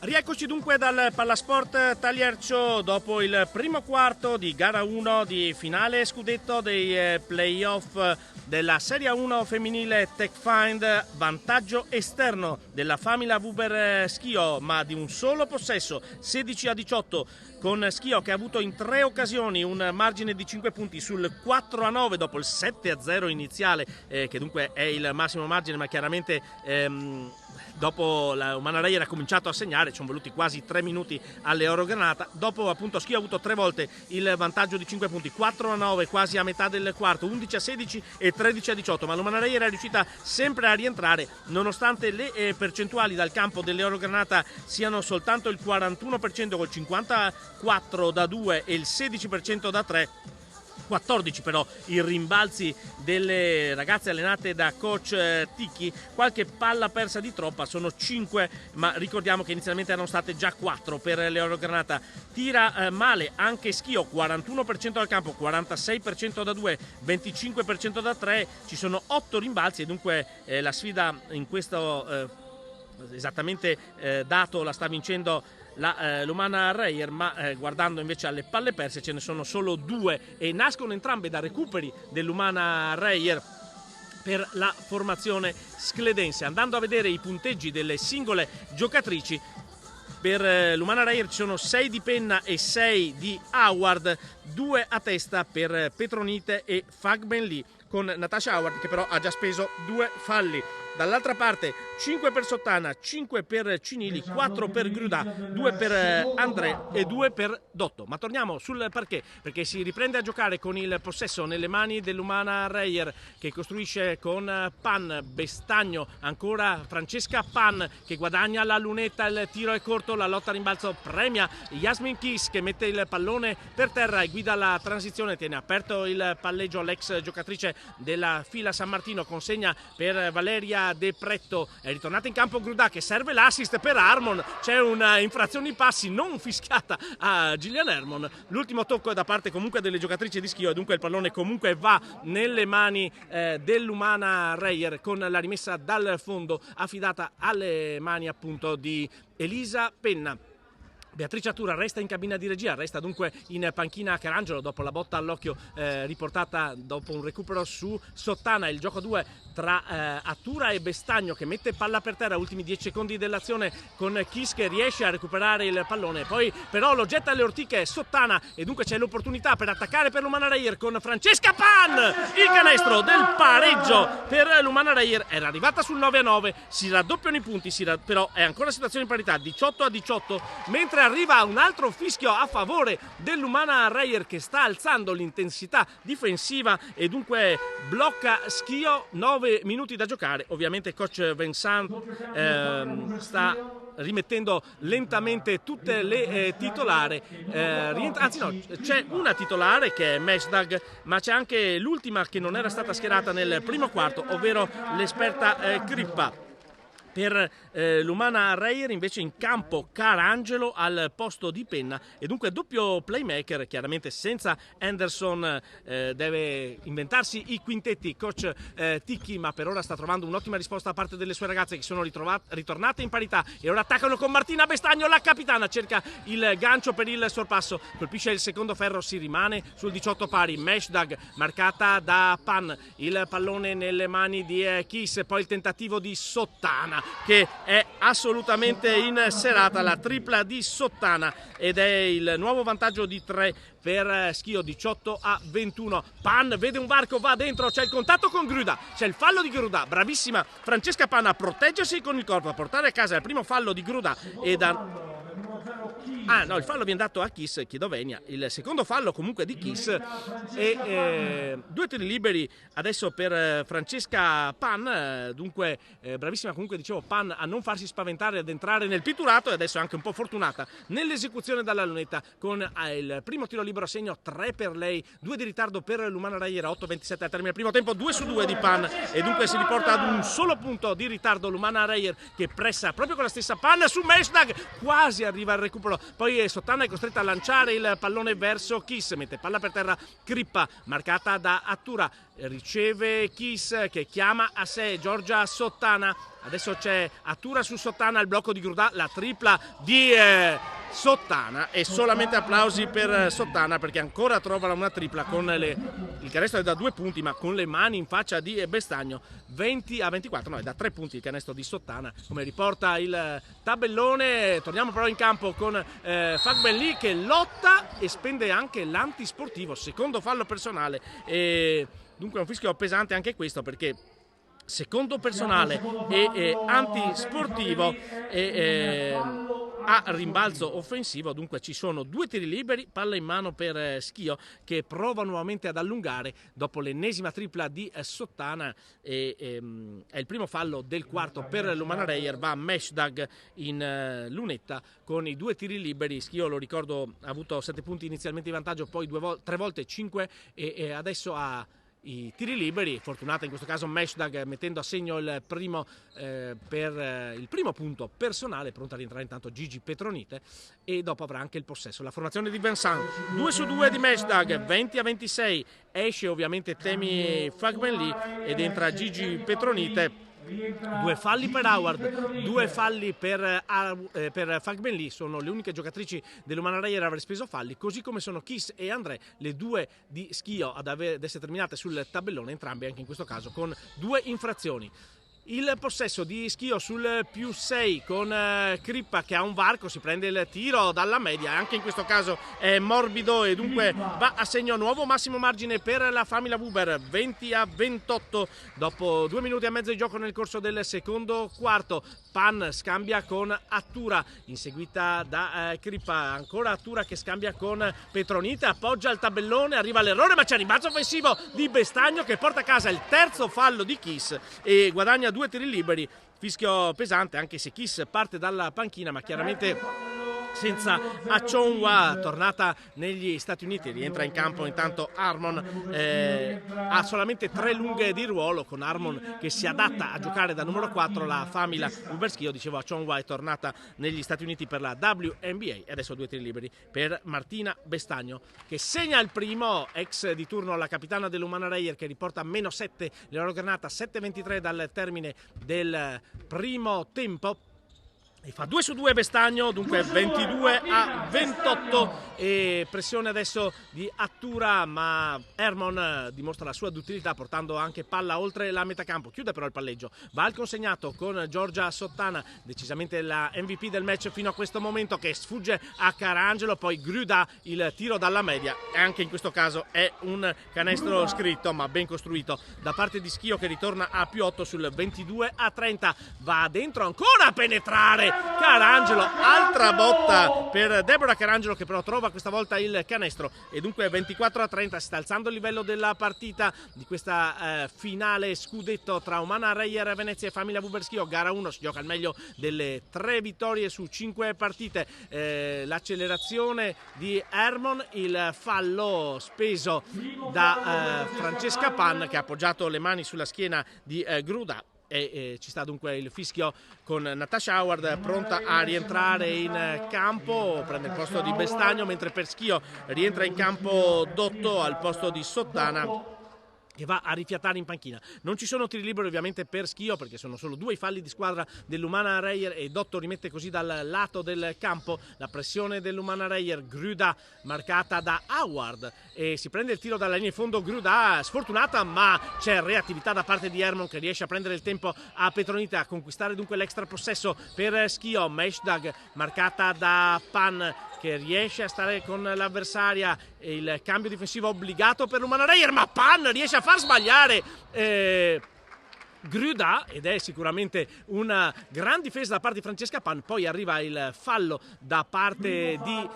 Rieccoci dunque dal Pallasport Taliercio dopo il primo quarto di gara 1 di finale scudetto dei playoff della Serie 1 femminile TechFind, vantaggio esterno della Famila Vuberschio ma di un solo possesso, 16-18, con Schio che ha avuto in 3 occasioni un margine di 5 punti sul 4-9 dopo il 7-0 iniziale, che dunque è il massimo margine, ma chiaramente dopo la Umana Reyer ha cominciato a segnare, ci sono voluti quasi 3 minuti alle Oro Granata, dopo appunto Schio ha avuto 3 volte il vantaggio di 5 punti, 4-9 quasi a metà del quarto, 11-16 e 13-18, ma l'Umana Reyer è riuscita sempre a rientrare nonostante le percentuali dal campo delle Oro Granata siano soltanto il 41% col 54 da 2 e il 16% da 3. 14 però i rimbalzi delle ragazze allenate da coach Ticchi, qualche palla persa di troppa, sono 5, ma ricordiamo che inizialmente erano state già 4 per le Oro Granata. Tira male anche Schio, 41% dal campo, 46% da 2, 25% da 3, ci sono 8 rimbalzi e dunque la sfida in questo esattamente dato la sta vincendo l'Umana Reyer, ma guardando invece alle palle perse ce ne sono solo 2 e nascono entrambe da recuperi dell'Umana Reyer per la formazione scledense. Andando a vedere i punteggi delle singole giocatrici, per l'Umana Reyer ci sono 6 di Penna e 6 di Howard, 2 a testa per Petronite e Fagbenli, con Natasha Howard che però ha già speso 2 falli. Dall'altra parte 5 per Sottana, 5 per Cinili, 4 per Gruda, 2 per André e 2 per Dotto. Ma torniamo sul parquet perché si riprende a giocare con il possesso nelle mani dell'Umana Reyer che costruisce con Pan, Bestagno, ancora Francesca Pan che guadagna la lunetta, il tiro è corto, la lotta a rimbalzo premia Yasmin Kiss che mette il pallone per terra e guida la transizione, tiene aperto il palleggio l'ex giocatrice della fila San Martino, consegna per Valeria De Pretto, è ritornata in campo Gruda che serve l'assist per Harmon, c'è una infrazione in passi non fischiata a Gillian Harmon, l'ultimo tocco è da parte comunque delle giocatrici di Schio e dunque il pallone comunque va nelle mani dell'Umana Reyer con la rimessa dal fondo affidata alle mani appunto di Elisa Penna. Beatrice Attura resta in cabina di regia, resta dunque in panchina Carangelo dopo la botta all'occhio riportata dopo un recupero su Sottana. Il gioco 2 tra Attura e Bestagno che mette palla per terra, ultimi 10 secondi dell'azione con Kiss che riesce a recuperare il pallone, poi però lo getta alle ortiche Sottana e dunque c'è l'opportunità per attaccare per l'Umana Reyer con Francesca Pan, il canestro del pareggio per l'Umana Reyer, era arrivata sul 9-9, si raddoppiano i punti, però è ancora situazione in parità 18-18, mentre arriva un altro fischio a favore dell'Umana Reyer che sta alzando l'intensità difensiva e dunque blocca Schio. 9 minuti da giocare, ovviamente coach Vincent sta rimettendo lentamente tutte le titolari, anzi no, c'è una titolare che è Mesdag, ma c'è anche l'ultima che non era stata schierata nel primo quarto, ovvero l'esperta Crippa. Per l'Umana Reyer invece in campo Carangelo al posto di Penna e dunque doppio playmaker, chiaramente senza Anderson, deve inventarsi i quintetti coach Ticchi, ma per ora sta trovando un'ottima risposta da parte delle sue ragazze che sono ritornate in parità e ora attaccano con Martina Bestagno, la capitana cerca il gancio per il sorpasso, colpisce il secondo ferro, si rimane sul 18 pari. Mesdag marcata da Pan, il pallone nelle mani di Kiss, poi il tentativo di Sottana che è assolutamente in serata, la tripla di Sottana ed è il nuovo vantaggio di 3 per Schio, 18-21. Pan vede un varco, va dentro, c'è il contatto con Gruda, c'è il fallo di Gruda, bravissima Francesca Pan a proteggersi con il corpo, a portare a casa il primo fallo di Gruda e il fallo viene dato a Kiss, Chiedovenia, il secondo fallo comunque di Kiss e 2 tiri liberi adesso per Francesca Pan, dunque bravissima comunque dicevo Pan a non farsi spaventare, ad entrare nel pitturato e adesso è anche un po' fortunata nell'esecuzione dalla lunetta con il primo tiro libero a segno, 3 per lei, 2 di ritardo per l'Umana Reyer, 8-27 al termine del primo tempo, 2 su 2 di Pan e dunque si riporta ad un solo punto di ritardo l'Umana Reyer che pressa proprio con la stessa Pan su Mesdag, quasi arriva al recupero, poi Sottana è costretta a lanciare il pallone verso Kiss, mette palla per terra Crippa, marcata da Attura, riceve Kiss che chiama a sé Giorgia Sottana, adesso c'è Attura su Sottana, il blocco di Gruda, la tripla di Sottana e solamente applausi per Sottana perché ancora trova una tripla con il canestro è da 2 punti ma con le mani in faccia di Bestagno, 20-24, no è da 3 punti il canestro di Sottana come riporta il tabellone. Torniamo però in campo con Fagbenli che lotta e spende anche l'antisportivo, secondo fallo personale e dunque è un fischio pesante anche questo perché secondo personale e antisportivo a rimbalzo offensivo. Dunque ci sono 2 tiri liberi, palla in mano per Schio, che prova nuovamente ad allungare dopo l'ennesima tripla di Sottana, è il primo fallo del quarto per l'Umana Reyer. Va Meshdag in lunetta con i 2 tiri liberi. Schio, lo ricordo, ha avuto 7 punti inizialmente di vantaggio, poi 3 volte 5 e adesso ha i tiri liberi. Fortunata in questo caso Meshdag, mettendo a segno il primo per il primo punto personale. Pronta a rientrare intanto Gigi Petronite, e dopo avrà anche il possesso la formazione di Vincent. 2 su 2 di Meshdag, 20-26. Esce ovviamente Temi Fagbenli ed entra Gigi Petronite. 2 falli per Howard, 2 falli per Fagbenli. Sono le uniche giocatrici dell'Umana Reyer a aver speso falli, così come sono Kiss e André, le 2 di Schio ad essere terminate sul tabellone, entrambe anche in questo caso con 2 infrazioni. Il possesso di Schio sul +6 con Crippa che ha un varco, si prende il tiro dalla media, anche in questo caso è morbido e dunque va a segno. Nuovo massimo margine per la Famila Huber, 20-28 dopo 2 minuti e mezzo di gioco nel corso del secondo quarto. Pan scambia con Attura, inseguita da Crippa, ancora Attura che scambia con Petronite, appoggia il tabellone, arriva l'errore ma c'è rimbalzo offensivo di Bestagno che porta a casa il terzo fallo di Kiss e guadagna 2 tiri liberi. Fischio pesante, anche se Kiss parte dalla panchina, ma chiaramente senza Achonwa, tornata negli Stati Uniti. Rientra in campo intanto Harmon, ha solamente 3 lunghe di ruolo, con Harmon che si adatta a giocare da numero 4 la Famila Huber Schio. Dicevo, Achonwa è tornata negli Stati Uniti per la WNBA e adesso 2 tiri liberi per Martina Bestagno, che segna il primo, ex di turno la capitana dell'Umana Reyer, che riporta -7 le loro granata, 7-23 dal termine del primo tempo. E fa 2 su 2 Bestagno, dunque 22-28 e pressione adesso di Attura, ma Hermon dimostra la sua duttilità portando anche palla oltre la metacampo. Chiude però il palleggio, va al consegnato con Giorgia Sottana, decisamente la MVP del match fino a questo momento, che sfugge a Carangelo, poi Gruda il tiro dalla media e anche in questo caso è un canestro scritto ma ben costruito da parte di Schio, che ritorna a +8 sul 22-30. Va dentro ancora a penetrare Carangelo, altra botta per Deborah Carangelo, che però trova questa volta il canestro e dunque 24-30. Si sta alzando il livello della partita di questa finale scudetto tra Umana Reyer Venezia e Famila Huber Schio. Gara 1, si gioca al meglio delle 3 vittorie su 5 partite. L'accelerazione di Hermon, il fallo speso da Francesca Pan, che ha appoggiato le mani sulla schiena di Gruda. E ci sta dunque il fischio con Natasha Howard pronta a rientrare in campo, prende il posto di Bestagno, mentre per Schio rientra in campo Dotto al posto di Sottana, che va a rifiatare in panchina. Non ci sono tiri liberi ovviamente per Schio, perché sono solo 2 i falli di squadra dell'Umana Reyer e Dotto rimette così dal lato del campo. La pressione dell'Umana Reyer, Gruda marcata da Howard e si prende il tiro dalla linea di fondo. Gruda sfortunata, ma c'è reattività da parte di Hermon, che riesce a prendere il tempo a Petronite, a conquistare dunque l'extra possesso per Schio. Meshdag marcata da Pan, che riesce a stare con l'avversaria, e il cambio difensivo obbligato per l'Umana Reyer, ma Pan riesce a far sbagliare Gruda, ed è sicuramente una gran difesa da parte di Francesca Pan. Poi arriva il fallo da parte di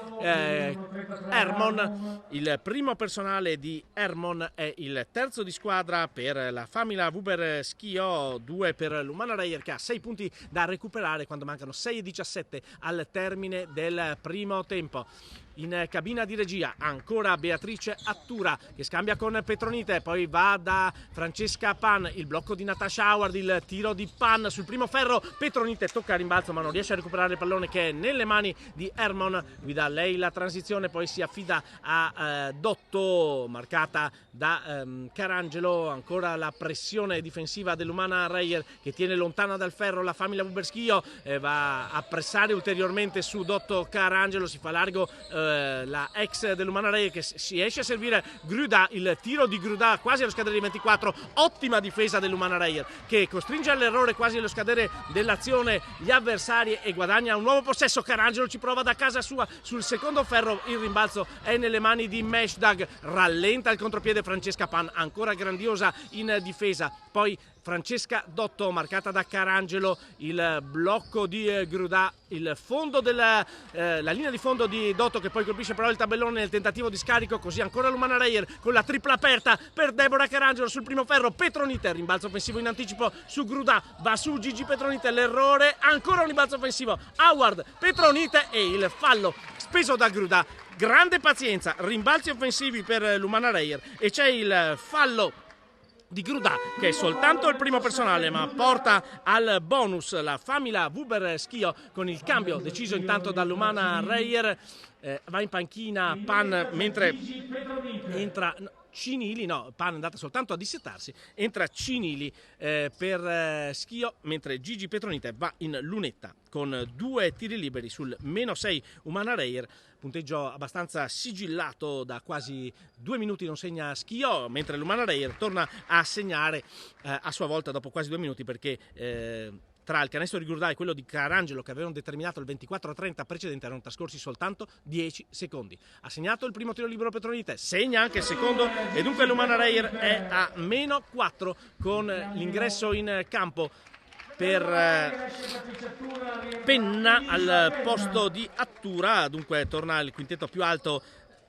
Hermon, il primo personale di Hermon, è il terzo di squadra per la Famila Huber Schio, 2 per l'Umana Reyer, che ha 6 punti da recuperare quando mancano 6-17 al termine del primo tempo. In cabina di regia ancora Beatrice Attura, che scambia con Petronite, poi va da Francesca Pan, il blocco di Natasha Howard, il tiro di Pan sul primo ferro. Petronite tocca a rimbalzo ma non riesce a recuperare il pallone, che è nelle mani di Hermon. Guida lei la transizione, poi si affida a Dotto, marcata da Carangelo. Ancora la pressione difensiva dell'Umana Reyer, che tiene lontana dal ferro la Famila Huber Schio, va a pressare ulteriormente su Dotto Carangelo, si fa largo la ex dell'Umana Reyer, che si esce a servire Gruda, il tiro di Gruda quasi allo scadere di 24. Ottima difesa dell'Umana Reyer, che costringe all'errore quasi allo scadere dell'azione gli avversari e guadagna un nuovo possesso. Carangelo ci prova da casa sua sul secondo ferro, il rimbalzo è nelle mani di Meshdag, rallenta il contropiede Francesca Pan, ancora grandiosa in difesa, poi Francesca Dotto, marcata da Carangelo, il blocco di Grudà, il fondo la linea di fondo di Dotto che poi colpisce però il tabellone nel tentativo di scarico, così ancora Lumana Reyer con la tripla aperta per Deborah Carangelo sul primo ferro, Petronite, rimbalzo offensivo in anticipo su Grudà, va su Gigi Petronite, l'errore, ancora un rimbalzo offensivo, Howard, Petronite e il fallo speso da Grudà. Grande pazienza, rimbalzi offensivi per Lumana Reyer e c'è il fallo di Grudà che è soltanto il primo personale ma porta al bonus la Famila Wuber Schio con il cambio deciso intanto da Lumana Reyer. Va in panchina Pan mentre entra Cinili, no, Pan è andata soltanto a dissettarsi, entra Cinili per Schio mentre Gigi Petronite va in lunetta con 2 tiri liberi sul -6 Lumana Reyer. Punteggio abbastanza sigillato, da quasi 2 minuti non segna Schio, mentre Lumana Reyer torna a segnare a sua volta dopo quasi 2 minuti perché tra il canestro di Grudà e quello di Carangelo che avevano determinato il 24-30 precedente erano trascorsi soltanto 10 secondi. Ha segnato il primo tiro libero Petronite, segna anche il secondo e dunque Lumana Reyer è a -4 con l'ingresso in campo per Penna al posto di Attura. Dunque torna il quintetto più alto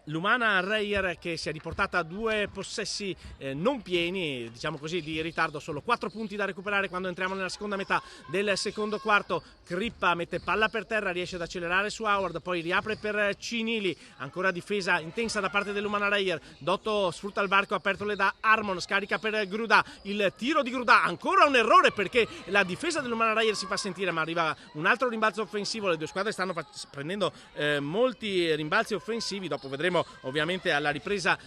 Lumana Reyer che si è riportata a 2 possessi non pieni, diciamo così, di ritardo, solo 4 punti da recuperare quando entriamo nella seconda metà del secondo quarto. Crippa mette palla per terra, riesce ad accelerare su Howard, poi riapre per Cinili, ancora difesa intensa da parte dell'Umana Reyer. Dotto sfrutta il varco apertole da Harmon, scarica per Grudà, il tiro di Grudà, ancora un errore perché la difesa dell'Umana Reyer si fa sentire, ma arriva un altro rimbalzo offensivo. Le due squadre stanno prendendo molti rimbalzi offensivi, dopo vedremo ovviamente alla ripresa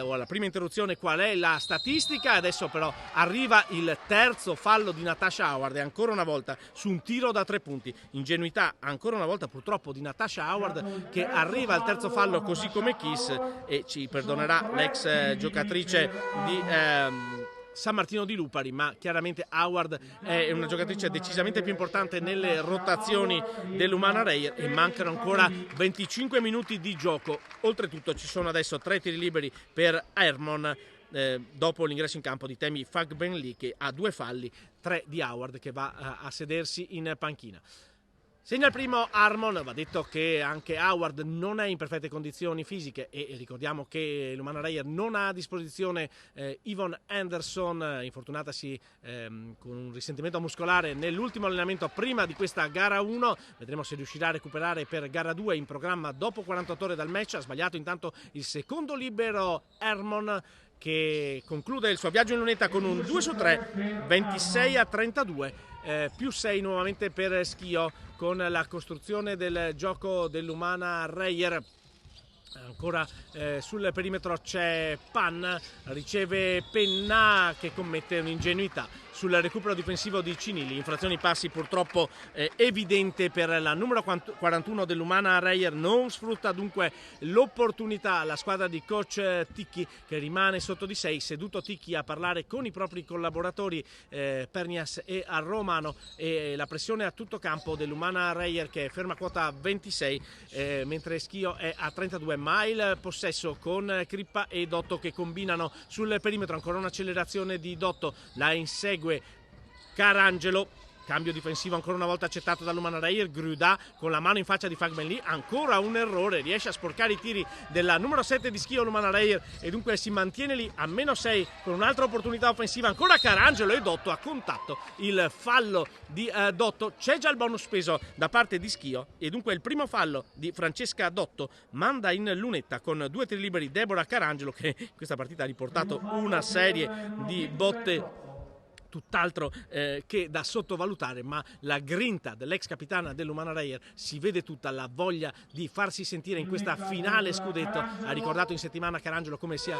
o alla prima interruzione qual è la statistica. Adesso però arriva il terzo fallo di Natasha Howard e ancora una volta su un tiro da 3 punti. Ingenuità ancora una volta purtroppo di Natasha Howard, che arriva al terzo fallo così come Kiss, e ci perdonerà l'ex giocatrice di San Martino di Lupari, ma chiaramente Howard è una giocatrice decisamente più importante nelle rotazioni dell'Umana Reyer e mancano ancora 25 minuti di gioco. Oltretutto ci sono adesso 3 tiri liberi per Hermon dopo l'ingresso in campo di Temi Fagbenli, che ha 2 falli, 3 di Howard che va a sedersi in panchina. Segna il primo Harmon. Va detto che anche Howard non è in perfette condizioni fisiche e ricordiamo che l'Umana Reyer non ha a disposizione Yvonne Anderson, infortunatasi con un risentimento muscolare nell'ultimo allenamento prima di questa gara 1. Vedremo se riuscirà a recuperare per gara 2 in programma dopo 48 ore dal match. Ha sbagliato intanto il secondo libero Hermon, che conclude il suo viaggio in lunetta con un 2 su 3, 26-32, più 6 nuovamente per Schio con la costruzione del gioco dell'Umana Reyer. Ancora sul perimetro c'è Pan, riceve Penna che commette un'ingenuità sul recupero difensivo di Cinili. Infrazioni passi purtroppo evidente per la numero 41 dell'Umana Reyer. Non sfrutta dunque l'opportunità la squadra di coach Ticchi, che rimane sotto di 6. Seduto Ticchi a parlare con i propri collaboratori Pernias e Romano, e la pressione a tutto campo dell'Umana Reyer che è ferma quota 26 mentre Schio è a 32, ma il possesso con Crippa e Dotto che combinano sul perimetro. Ancora un'accelerazione di Dotto, la insegue Carangelo. Cambio difensivo ancora una volta accettato dall'Umana Reyer. Grudà con la mano in faccia di Fagbenli, ancora un errore, riesce a sporcare i tiri della numero 7 di Schio l'Umana Reyer e dunque si mantiene lì a -6 con un'altra opportunità offensiva. Ancora Carangelo e Dotto a contatto, il fallo di Dotto. C'è già il bonus peso da parte di Schio e dunque il primo fallo di Francesca Dotto manda in lunetta con 2 tiri liberi Deborah Carangelo, che in questa partita ha riportato una serie di botte tutt'altro che da sottovalutare, ma la grinta dell'ex capitana dell'Umana Reyer si vede tutta, la voglia di farsi sentire in questa finale scudetto. Ha ricordato in settimana Carangelo come sia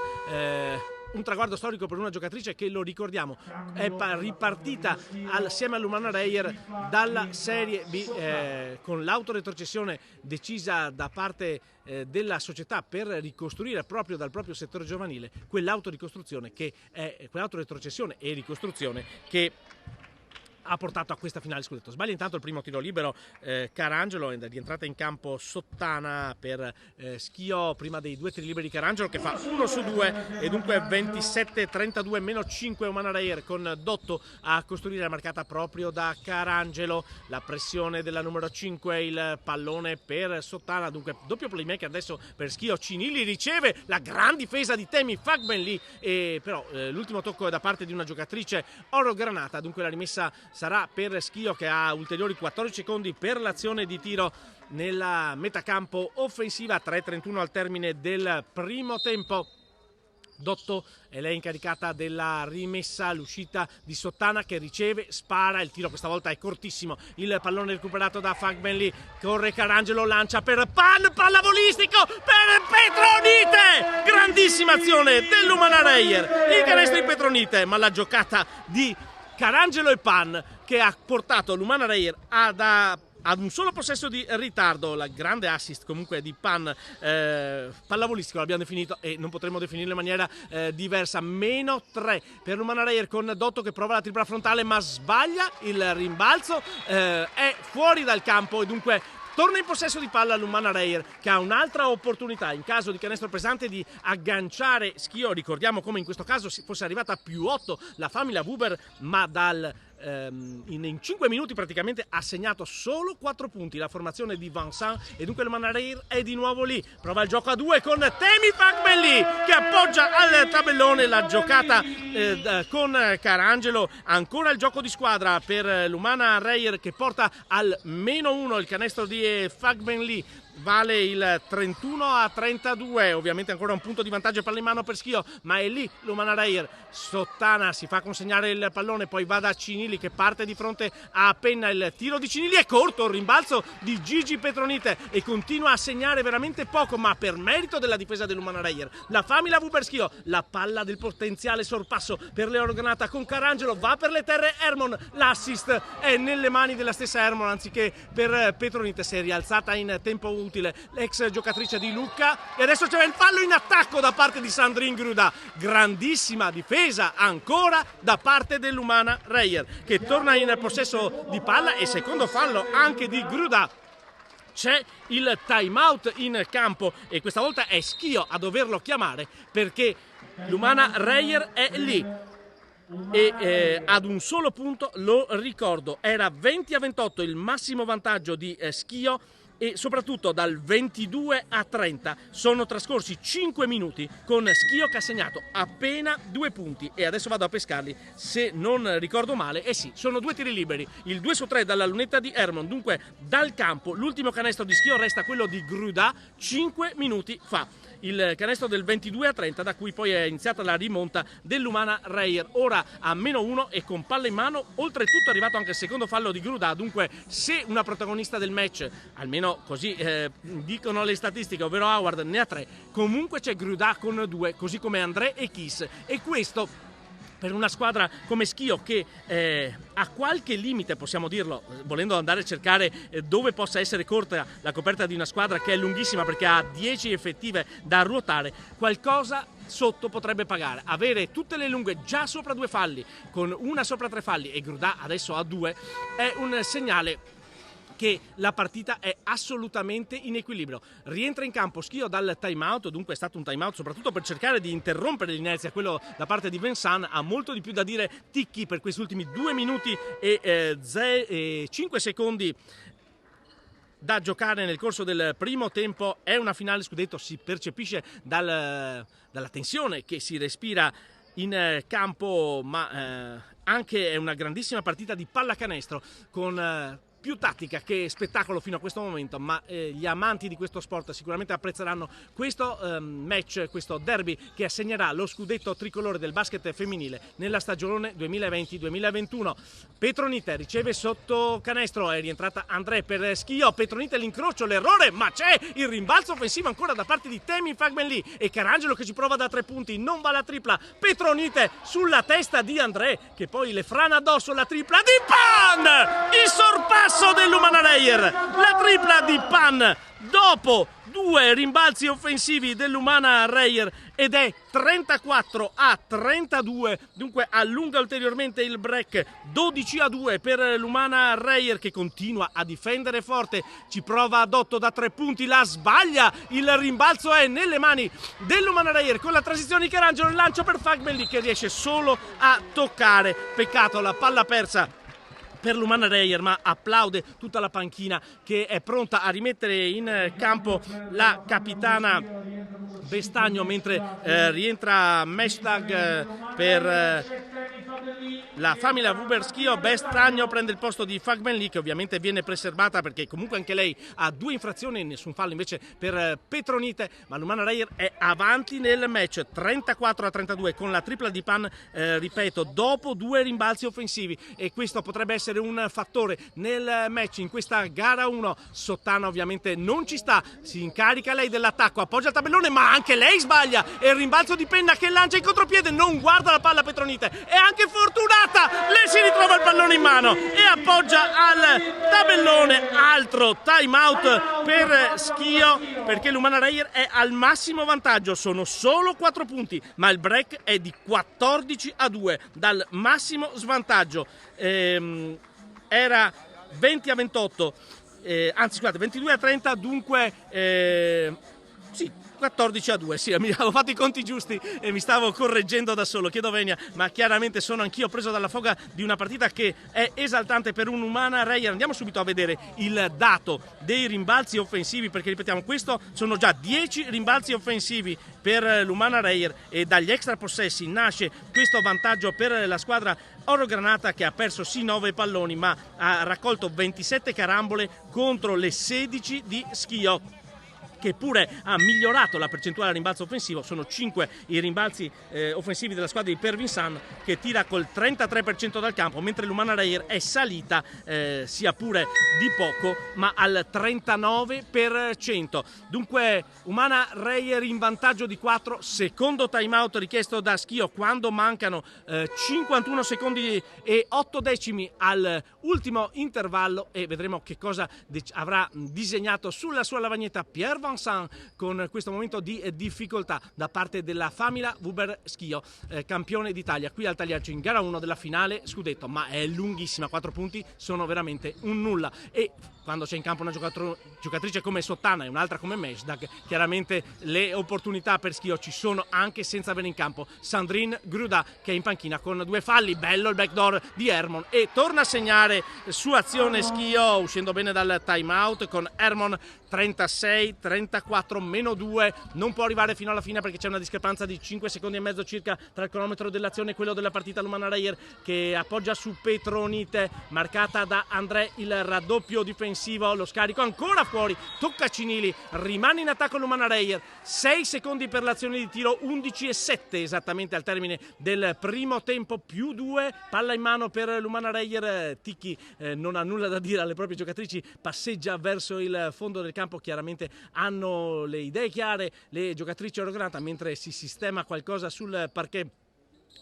un traguardo storico per una giocatrice che, lo ricordiamo, è ripartita assieme all'Umana Reyer dalla Serie B con l'autoretrocessione decisa da parte della società per ricostruire proprio dal proprio settore giovanile quell'autoretrocessione e ricostruzione che ha portato a questa finale scudetto. Sbaglia intanto il primo tiro libero Carangelo, ed è rientrata in campo Sottana per Schio prima dei due tiri liberi di Carangelo, che fa 1 su 2 e dunque 27-32 meno 5 Umana Reyer, con Dotto a costruire la marcata proprio da Carangelo. La pressione della numero 5, il pallone per Sottana, dunque doppio playmaker adesso per Schio. Cinilli riceve la gran difesa di Temi Fagbenli, e però l'ultimo tocco è da parte di una giocatrice oro granata, dunque la rimessa sarà per Schio, che ha ulteriori 14 secondi per l'azione di tiro nella metacampo offensiva. 3:31 al termine del primo tempo. Dotto è lei incaricata della rimessa, l'uscita di Sottana che riceve, spara, il tiro questa volta è cortissimo, il pallone recuperato da Fagbenli, corre Carangelo, lancia per Pan, pallavolistico per Petronite, grandissima azione dell'Umana Reyer, il canestro di Petronite, ma la giocata di Carangelo e Pan che ha portato l'Umana Reyer ad un solo possesso di ritardo. La grande assist comunque di Pan, pallavolistico l'abbiamo definito e non potremmo definirlo in maniera diversa. Meno 3 per l'Umana Reyer, con Dotto che prova la tripla frontale ma sbaglia il rimbalzo, è fuori dal campo e dunque torna in possesso di palla l'Umana Reyer, che ha un'altra opportunità in caso di canestro pesante di agganciare Schio. Ricordiamo come in questo caso fosse arrivata a più 8 la famiglia Huber, ma in 5 minuti praticamente ha segnato solo 4 punti la formazione di Vincent, e dunque l'Umana Reyer è di nuovo lì, prova il gioco a 2 con Temi Fagbenli che appoggia al tabellone la giocata con Carangelo. Ancora il gioco di squadra per l'Umana Reyer che porta al meno 1 il canestro di Fagbenli, vale il 31-32, ovviamente ancora un punto di vantaggio palla in mano per Schio, ma è lì l'Umana Reyer. Sottana si fa consegnare il pallone, poi va da Cinilli che parte di fronte a Penna, il tiro di Cinilli è corto, il rimbalzo di Gigi Petronite e continua a segnare veramente poco, ma per merito della difesa dell'Umana Reyer. La famiglia Huber Schio, la palla del potenziale sorpasso per Leo Granata con Carangelo, va per le terre Hermon, l'assist è nelle mani della stessa Hermon anziché per Petronite. Si è rialzata in tempo utile l'ex giocatrice di Lucca e adesso c'è il fallo in attacco da parte di Sandrine Gruda. Grandissima difesa ancora da parte dell'Umana Reyer che torna in possesso di palla, e secondo fallo anche di Gruda. C'è il time out in campo e questa volta è Schio a doverlo chiamare perché l'Umana Reyer è lì e ad un solo punto, lo ricordo, era 20-28 il massimo vantaggio di Schio, e soprattutto dal 22-30 sono trascorsi 5 minuti con Schio che ha segnato appena 2 punti e adesso vado a pescarli se non ricordo male, sì, sono 2 tiri liberi, il 2 su 3 dalla lunetta di Hermon, dunque dal campo l'ultimo canestro di Schio resta quello di Gruda 5 minuti fa, il canestro del 22-30 da cui poi è iniziata la rimonta dell'Umana Reyer, ora a meno 1 e con palla in mano, oltretutto è arrivato anche il secondo fallo di Gruda, dunque se una protagonista del match, almeno così dicono le statistiche, ovvero Howard ne ha 3, comunque c'è Gruda con 2, così come André e Kiss, e questo per una squadra come Schio che ha qualche limite, possiamo dirlo, volendo andare a cercare dove possa essere corta la coperta di una squadra che è lunghissima perché ha 10 effettive da ruotare, qualcosa sotto potrebbe pagare. Avere tutte le lunghe già sopra 2 falli, con una sopra 3 falli e Gruda adesso a 2, è un segnale che la partita è assolutamente in equilibrio. Rientra in campo Schio dal time out, dunque è stato un time out soprattutto per cercare di interrompere l'inerzia, quello da parte di Vincent. Ha molto di più da dire Ticchi per questi ultimi 2 minuti e 5 secondi da giocare nel corso del primo tempo. È una finale scudetto, si percepisce dalla tensione che si respira in campo, ma anche è una grandissima partita di pallacanestro con più tattica che spettacolo fino a questo momento, ma gli amanti di questo sport sicuramente apprezzeranno questo match, questo derby che assegnerà lo scudetto tricolore del basket femminile nella stagione 2020-2021. Petronite riceve sotto canestro, è rientrata André per Schio, Petronite l'incrocio, l'errore, ma c'è il rimbalzo offensivo ancora da parte di Temi Fagbenli e Carangelo che ci prova da 3 punti, non va la tripla, Petronite sulla testa di André che poi le frana addosso, la tripla di Pan, il sorpasso dell'Umana Reyer, la tripla di Pan dopo 2 2 rimbalzi offensivi dell'Umana Reyer ed è 34-32, dunque allunga ulteriormente il break. 12-2 per l'Umana Reyer, che continua a difendere forte, ci prova Dotto da 3 punti, la sbaglia, il rimbalzo è nelle mani dell'Umana Reyer con la transizione di Carangelo, il lancio per Fagbelli che riesce solo a toccare, peccato la palla persa per l'Umana Reyer, ma applaude tutta la panchina che è pronta a rimettere in campo la capitana Bestagno, mentre rientra Meshtag per la famiglia Vuberschio. Bestagno prende il posto di Fagbelli, che ovviamente viene preservata perché comunque anche lei ha 2 infrazioni, nessun fallo invece per Petronite, ma l'Umana Reyer è avanti nel match 34-32 con la tripla di Pan, ripeto, dopo 2 rimbalzi offensivi, e questo potrebbe essere un fattore nel match in questa gara 1. Sottana ovviamente non ci sta, si incarica lei dell'attacco, appoggia il tabellone, ma anche lei sbaglia, e il rimbalzo di Penna che lancia in contropiede, non guarda la palla Petronite, è anche fortunata, lei si ritrova il pallone in mano e appoggia al tabellone. Altro time out per Schio, perché l'Umana Reyer è al massimo vantaggio, sono solo 4 punti, ma il break è di 14-2 dal massimo svantaggio. Era 20-28, anzi scusate, 22-30, dunque sì, 14-2, sì, mi avevo fatto i conti giusti e mi stavo correggendo da solo, chiedo venia, ma chiaramente sono anch'io preso dalla foga di una partita che è esaltante per un'Umana Reyer. Andiamo subito a vedere il dato dei rimbalzi offensivi, perché ripetiamo, questo sono già 10 rimbalzi offensivi per l'Umana Reyer, e dagli extra possessi nasce questo vantaggio per la squadra Orogranata, che ha perso sì 9 palloni ma ha raccolto 27 carambole contro le 16 di Schio, che pure ha migliorato la percentuale a rimbalzo offensivo. Sono 5 i rimbalzi offensivi della squadra di Pervinsan, che tira col 33% dal campo, mentre l'Umana Reyer è salita sia pure di poco, ma al 39%. Dunque Umana Reyer in vantaggio di 4, secondo timeout richiesto da Schio quando mancano 51 secondi e 8 decimi al ultimo intervallo, e vedremo che cosa avrà disegnato sulla sua lavagnetta Pierre Vincent con questo momento di difficoltà da parte della famiglia Vuberschio, campione d'Italia qui al Tagliaccio in gara 1 della finale scudetto, ma è lunghissima, 4 punti sono veramente un nulla, e quando c'è in campo una giocatrice come Sottana e un'altra come Mesdag, chiaramente le opportunità per Schio ci sono anche senza avere in campo Sandrine Gruda, che è in panchina con 2 falli. Bello il backdoor di Hermon, e torna a segnare su azione Schio uscendo bene dal timeout con Hermon 36-34 meno 2, non può arrivare fino alla fine perché c'è una discrepanza di 5 secondi e mezzo circa tra il cronometro dell'azione e quello della partita. L'Umana Reyer che appoggia su Petronite, marcata da André, il raddoppio difensivo, lo scarico ancora fuori, tocca Cinili, rimane in attacco l'Umana Reyer, 6 secondi per l'azione di tiro, 11-7 esattamente al termine del primo tempo, più 2, palla in mano per l'Umana Reyer. Ticchi non ha nulla da dire alle proprie giocatrici, passeggia verso il fondo del campo, chiaramente hanno le idee chiare le giocatrici Orogranata, mentre si sistema qualcosa sul parquet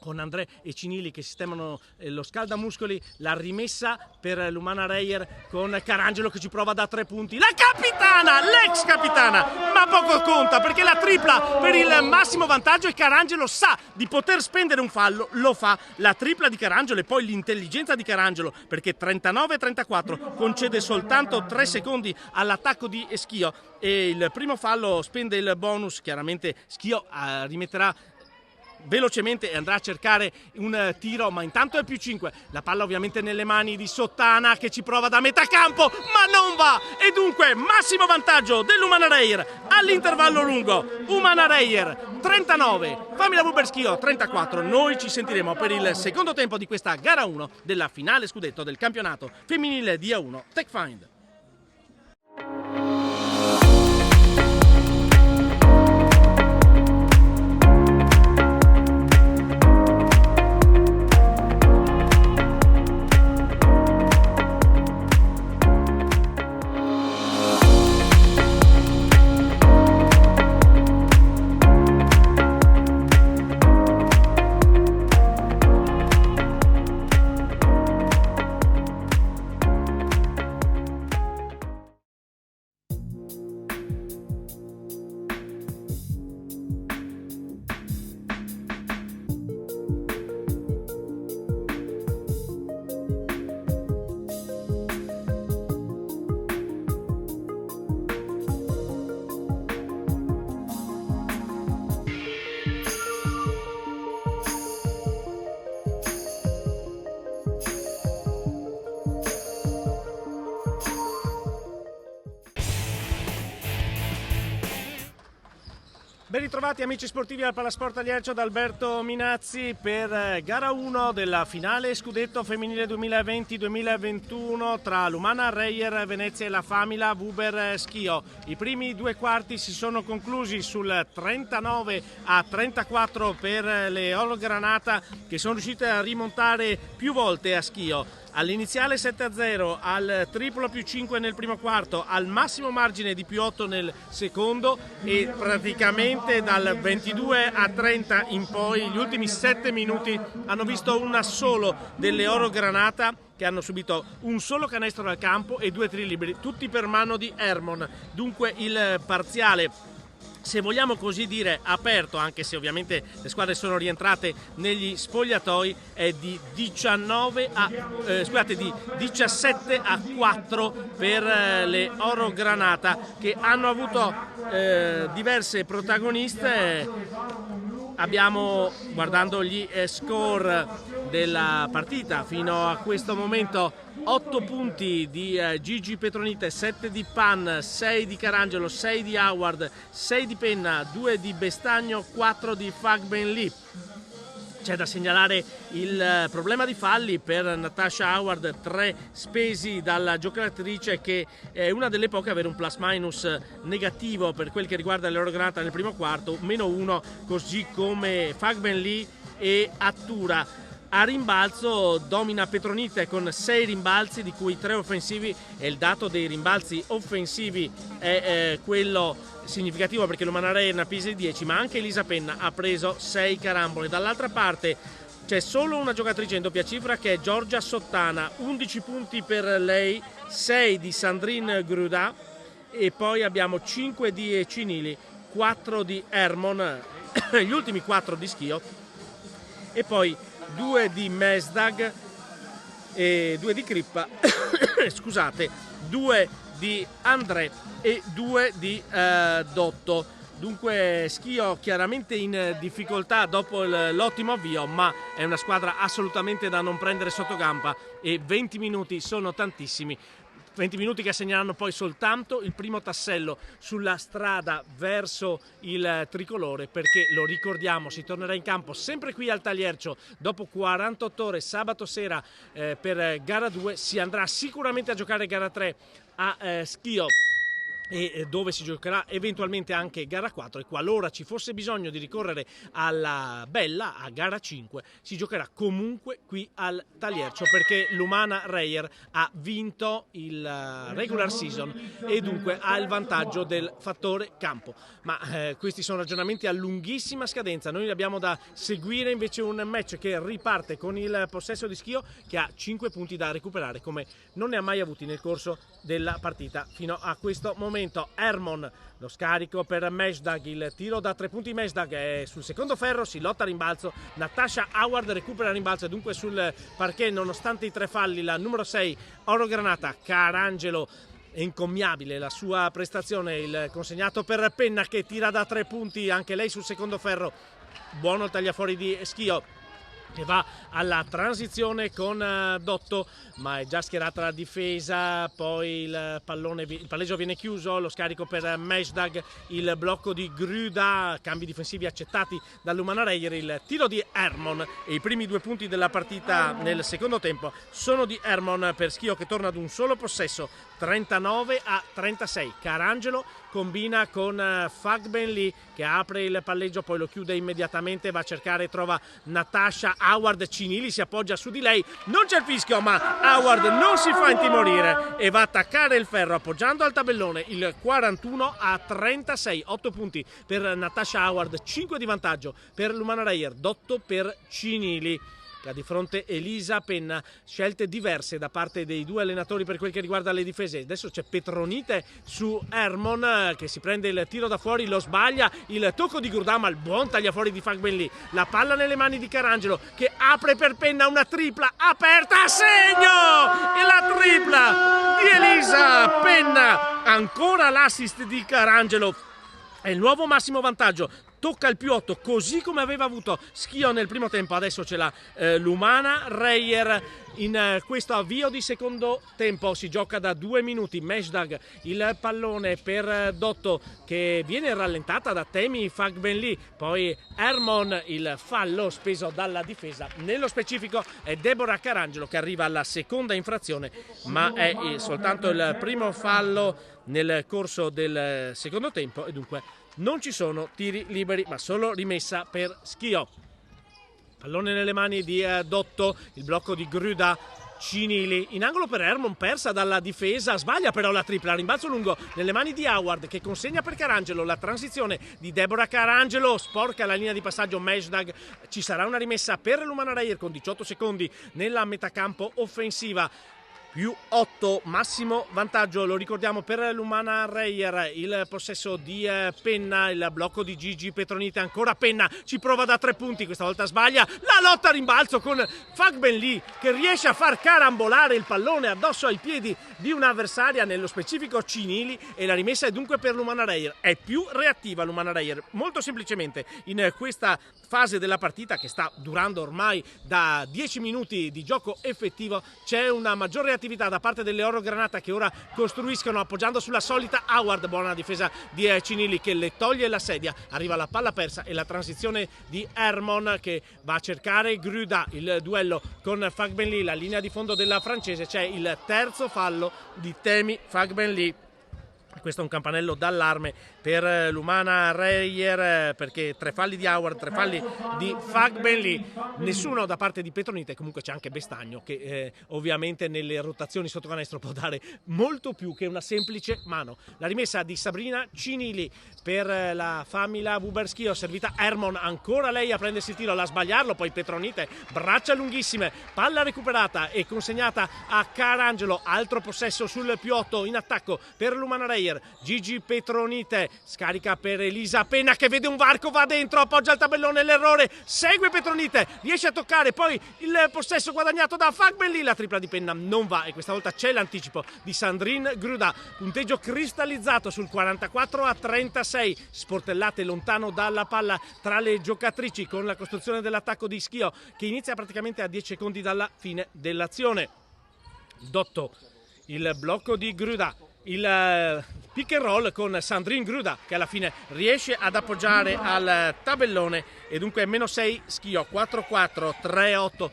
con André e Cinili che sistemano lo scaldamuscoli. La rimessa per l'Umana Reyer con Carangelo che ci prova da 3 punti, la capitana, l'ex capitana, ma poco conta perché la tripla per il massimo vantaggio, e Carangelo sa di poter spendere un fallo, lo fa. La tripla di Carangelo, e poi l'intelligenza di Carangelo, perché 39-34 concede soltanto 3 secondi all'attacco di Schio, e il primo fallo spende il bonus. Chiaramente Schio rimetterà velocemente e andrà a cercare un tiro, ma intanto è più 5, la palla ovviamente nelle mani di Sottana che ci prova da metà campo ma non va, e dunque massimo vantaggio dell'Umana Reyer all'intervallo lungo. Umana Reyer 39, famiglia Vuberschio 34. Noi ci sentiremo per il secondo tempo di questa gara 1 della finale scudetto del campionato femminile di A1 TechFind. Ben ritrovati amici sportivi al Palasport Taliercio da Alberto Minazzi per gara 1 della finale scudetto femminile 2020-2021 tra l'Umana Reyer Venezia e la Famila Wuber Schio. I primi due quarti si sono conclusi sul 39-34 per le Oro Granata, che sono riuscite a rimontare più volte a Schio. All'iniziale 7-0, al triplo più 5 nel primo quarto, al massimo margine di più 8 nel secondo e praticamente dal 22-30 in poi gli ultimi 7 minuti hanno visto una solo delle Oro Granata che hanno subito un solo canestro dal campo e 2 tiri liberi, tutti per mano di Hermon. Dunque il parziale, se vogliamo così dire, aperto, anche se ovviamente le squadre sono rientrate negli spogliatoi, è di 17-4 per le Oro Granata, che hanno avuto diverse protagoniste. Abbiamo, guardando gli score della partita fino a questo momento, 8 punti di Gigi Petronite, 7 di Pan, 6 di Carangelo, 6 di Howard, 6 di Penna, 2 di Bestagno, 4 di Fagben Lee. C'è da segnalare il problema di falli per Natasha Howard, 3 spesi dalla giocatrice, che è una delle poche a avere un plus minus negativo per quel che riguarda le Oro Granata nel primo quarto, -1, così come Fagben Lee e Attura. A rimbalzo domina Petronite con 6 rimbalzi, di cui 3 offensivi, e il dato dei rimbalzi offensivi è quello significativo perché l'Umana Reyer ne ha presi 10, ma anche Elisa Penna ha preso 6 carambole. Dall'altra parte c'è solo una giocatrice in doppia cifra, che è Giorgia Sottana, 11 punti per lei, 6 di Sandrine Gruda, e poi abbiamo 5 di Cinili, 4 di Hermon, gli ultimi 4 di Schio, e poi 2 di Mesdag e 2 di Crippa, scusate, 2 di André e 2 di Dotto. Dunque Schio chiaramente in difficoltà dopo l'ottimo avvio, ma è una squadra assolutamente da non prendere sotto gamba, e 20 minuti sono tantissimi. 20 minuti che segneranno poi soltanto il primo tassello sulla strada verso il tricolore, perché lo ricordiamo, si tornerà in campo sempre qui al Taliercio dopo 48 ore sabato sera per gara 2, si andrà sicuramente a giocare gara 3 a Schio, e dove si giocherà eventualmente anche gara 4, e qualora ci fosse bisogno di ricorrere alla bella a gara 5 si giocherà comunque qui al Taliercio, perché l'Umana Reyer ha vinto il regular season e dunque ha il vantaggio del fattore campo. Ma questi sono ragionamenti a lunghissima scadenza. Noi abbiamo da seguire invece un match che riparte con il possesso di Schio, che ha 5 punti da recuperare come non ne ha mai avuti nel corso della partita fino a questo momento. Hermon, lo scarico per Mesdag, il tiro da 3 punti. Mesdag è sul secondo ferro, si lotta a rimbalzo, Natasha Howard recupera il rimbalzo, e dunque sul parquet, nonostante i 3 falli, la numero 6 Oro Granata, Carangelo. È incommiabile la sua prestazione, il consegnato per Penna, che tira da 3 punti, anche lei sul secondo ferro. Buono il tagliafuori di Schio, che va alla transizione con Dotto, ma è già schierata la difesa. Poi il palleggio viene chiuso, lo scarico per Mesdag, il blocco di Gruda, cambi difensivi accettati dall'Umana Reyer, il tiro di Hermon, e i primi 2 punti della partita nel secondo tempo sono di Hermon per Schio, che torna ad un solo possesso, 39-36. Carangelo combina con Fagben Lee, che apre il palleggio, poi lo chiude immediatamente, va a cercare, trova Natasha Howard, Cinili si appoggia su di lei, non c'è il fischio, ma Howard non si fa intimorire e va a attaccare il ferro appoggiando al tabellone, il 41-36. 8 punti per Natasha Howard, 5 di vantaggio per l'Umana Reyer, Dotto per Cinili. Di fronte Elisa Penna, scelte diverse da parte dei due allenatori per quel che riguarda le difese. Adesso c'è Petronite su Hermon, che si prende il tiro da fuori, lo sbaglia, il tocco di Gurdama, il buon tagliafuori di Fagben Lee, la palla nelle mani di Carangelo, che apre per Penna, una tripla aperta a segno, e la tripla di Elisa Penna, ancora l'assist di Carangelo, è il nuovo massimo vantaggio. tocca il più 8 così come aveva avuto Schio nel primo tempo. Adesso c'è la Lumana Reyer in questo avvio di secondo tempo. Si gioca da 2 minuti. Meshdag il pallone per Dotto che viene rallentata da Temi Fagbenli, poi Hermon, il fallo speso dalla difesa. Nello specifico è Deborah Carangelo che arriva alla seconda infrazione, ma è soltanto il primo fallo nel corso del secondo tempo e dunque non ci sono tiri liberi ma solo rimessa per Schio. Pallone nelle mani di Dotto, il blocco di Gruda. Cinili in angolo per Hermon, persa dalla difesa, sbaglia però la tripla, rimbalzo lungo nelle mani di Howard che consegna per Carangelo, la transizione di Deborah Carangelo, sporca la linea di passaggio Meshdag, ci sarà una rimessa per Lumana Reyer con 18 secondi nella metacampo offensiva. Più 8, massimo vantaggio, lo ricordiamo per Lumana Reyer, il possesso di Penna, il blocco di Gigi Petronite, ancora Penna, ci prova da 3 punti, questa volta sbaglia, la lotta a rimbalzo con Fagbenli che riesce a far carambolare il pallone addosso ai piedi di un'avversaria, nello specifico Cinili, e la rimessa è dunque per Lumana Reyer. È più reattiva Lumana Reyer, molto semplicemente in questa fase della partita che sta durando ormai da 10 minuti di gioco effettivo, c'è una maggiore reattività da parte delle Oro Granata che ora costruiscono appoggiando sulla solita Howard, buona difesa di Cinili che le toglie la sedia, arriva la palla persa e la transizione di Hermon che va a cercare Gruda, il duello con Fagbenli, la linea di fondo della francese, c'è il terzo fallo di Temi Fagbenli. Questo è un campanello d'allarme per Lumana Reyer perché 3 falli di Howard, 3 falli di Fagbenli, nessuno da parte di Petronite. Comunque c'è anche Bestagno che ovviamente nelle rotazioni sotto canestro può dare molto più che una semplice mano. La rimessa di Sabrina Cinili per la Famila Buberschio, servita Hermon, ancora lei a prendersi il tiro, a sbagliarlo, poi Petronite, braccia lunghissime, palla recuperata e consegnata a Carangelo, altro possesso sul più 8 in attacco per Lumana Reyer. Gigi Petronite scarica per Elisa Penna che vede un varco, va dentro, appoggia il tabellone, l'errore, segue Petronite, riesce a toccare, poi il possesso guadagnato da Fagbenli, la tripla di Penna non va e questa volta c'è l'anticipo di Sandrine Gruda, punteggio cristallizzato sul 44-36, sportellate lontano dalla palla tra le giocatrici con la costruzione dell'attacco di Schio che inizia praticamente a 10 secondi dalla fine dell'azione. Dotto, il blocco di Gruda, il pick and roll con Sandrine Gruda che alla fine riesce ad appoggiare al tabellone e dunque meno 6 Schio, 4-4, 3-8.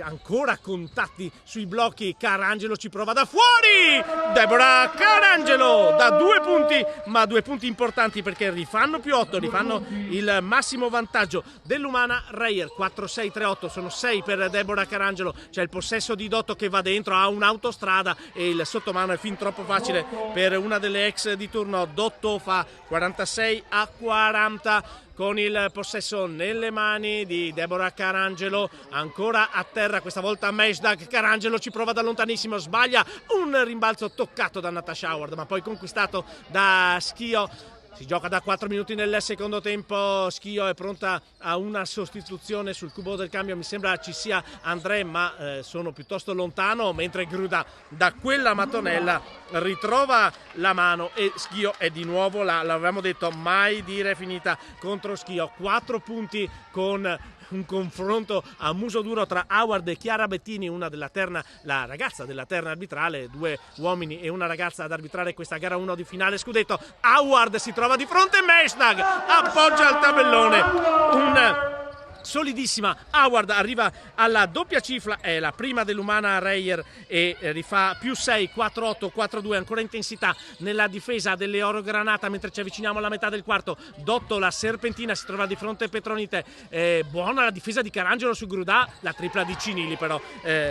Ancora contatti sui blocchi, Carangelo ci prova da fuori, Deborah Carangelo da 2 punti, ma 2 punti importanti perché rifanno più 8, rifanno il massimo vantaggio dell'Umana Reyer, 4-6-3-8, sono 6 per Deborah Carangelo, c'è il possesso di Dotto che va dentro, ha un'autostrada e il sottomano è fin troppo facile per una delle ex di turno. Dotto fa 46-40 con il possesso nelle mani di Deborah Carangelo, ancora a terra, questa volta Meshdag, Carangelo ci prova da lontanissimo, sbaglia, un rimbalzo toccato da Natasha Howard ma poi conquistato da Schio. Si gioca da 4 minuti nel secondo tempo, Schio è pronta a una sostituzione sul cubo del cambio, mi sembra ci sia André ma sono piuttosto lontano, mentre Gruda da quella mattonella ritrova la mano e Schio è di nuovo là, l'avevamo detto, mai dire finita contro Schio. 4 punti con un confronto a muso duro tra Howard e Chiara Bettini, una della terna, la ragazza della terna arbitrale, 2 uomini e una ragazza ad arbitrare questa gara 1 di finale scudetto. Howard si trova di fronte, Meshdag appoggia al tabellone, un solidissima Howard arriva alla doppia cifra, è la prima dell'Umana Reyer e rifà più 6, 4-8, 4-2, ancora intensità nella difesa delle Oro Granata mentre ci avviciniamo alla metà del quarto. Dotto, la serpentina, si trova di fronte a Petronite, buona la difesa di Carangelo su Gruda, la tripla di Cinili però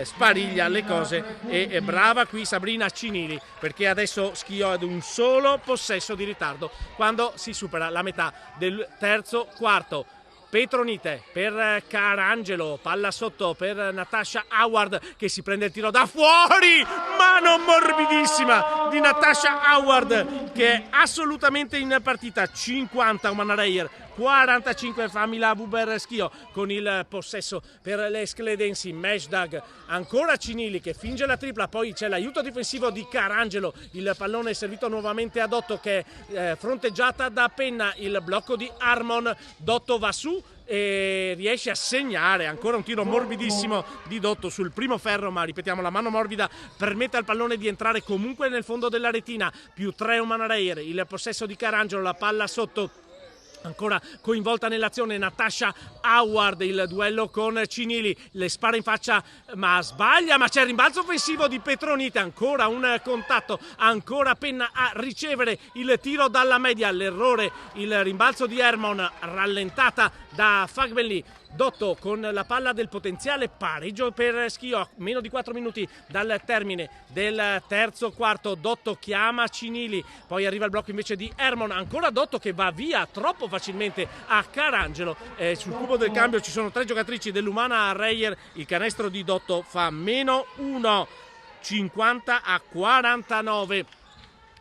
spariglia le cose e brava qui Sabrina Cinili perché adesso Schio ad un solo possesso di ritardo quando si supera la metà del terzo quarto. Petronite per Carangelo, palla sotto per Natasha Howard che si prende il tiro da fuori, mano morbidissima di Natasha Howard che è assolutamente in partita. 50 Umana Reyer, 45 Famila Vuber Schio con il possesso per le scledensi. Meshdag, ancora Cinili che finge la tripla, poi c'è l'aiuto difensivo di Carangelo, il pallone è servito nuovamente a Dotto che è fronteggiata da Penna, il blocco di Harmon, Dotto va su e riesce a segnare ancora un tiro morbidissimo di Dotto sul primo ferro, ma ripetiamo la mano morbida permette al pallone di entrare comunque nel fondo della retina. Più 3 Umanareyer, il possesso di Carangelo, la palla sotto. Ancora coinvolta nell'azione Natasha Howard, il duello con Cinili, le spara in faccia ma sbaglia, ma c'è il rimbalzo offensivo di Petronite, ancora un contatto, ancora Penna a ricevere il tiro dalla media, l'errore, il rimbalzo di Hermon, rallentata da Fagbenli. Dotto con la palla del potenziale pareggio per Schio a meno di 4 minuti dal termine del terzo quarto. Dotto chiama Cinili, poi arriva il blocco invece di Hermon, ancora Dotto che va via troppo facilmente a Carangelo. Sul cubo del cambio ci sono 3 giocatrici dell'Umana Reyer, il canestro di Dotto fa -1, 50-49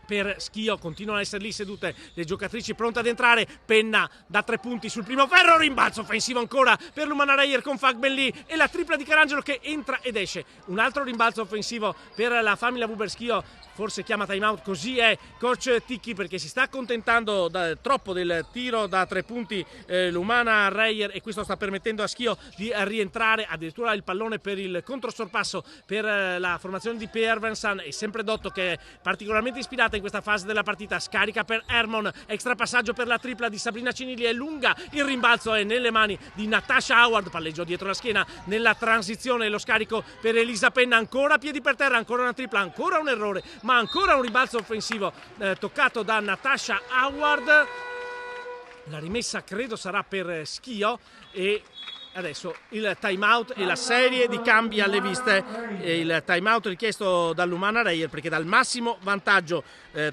per Schio. Continuano ad essere lì sedute le giocatrici pronte ad entrare. Penna da 3 punti sul primo ferro, rimbalzo offensivo ancora per l'Umana Reyer con Fagbenli e la tripla di Carangelo che entra ed esce. Un altro rimbalzo offensivo per la Famila Vuber Schio, forse chiama time out, così è coach Ticchi perché si sta accontentando troppo del tiro da 3 punti l'Umana Reyer e questo sta permettendo a Schio di rientrare. Addirittura il pallone per il controsorpasso per la formazione di Pierre Vincent e sempre Dotto che è particolarmente ispirata in questa fase della partita, scarica per Hermon, extra passaggio per la tripla di Sabrina Cinili, è lunga, il rimbalzo è nelle mani di Natasha Howard, palleggio dietro la schiena nella transizione, lo scarico per Elisa Penna, ancora piedi per terra, ancora una tripla, ancora un errore, ma ancora un rimbalzo offensivo toccato da Natasha Howard. La rimessa credo sarà per Schio e adesso il time out e la serie di cambi alle viste. Il time out richiesto dall'Umana Reyer perché dal massimo vantaggio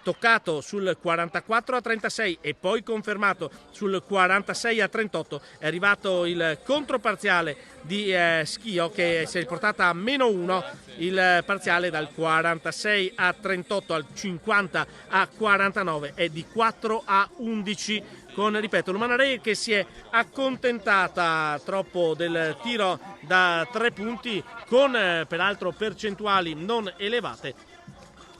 toccato sul 44-36 e poi confermato sul 46-38 è arrivato il controparziale di Schio che si è riportata a -1, il parziale dal 46-38 al 50-49 è di 4-11 con, ripeto, l'Umana Reyer che si è accontentata troppo del tiro da 3 punti con peraltro percentuali non elevate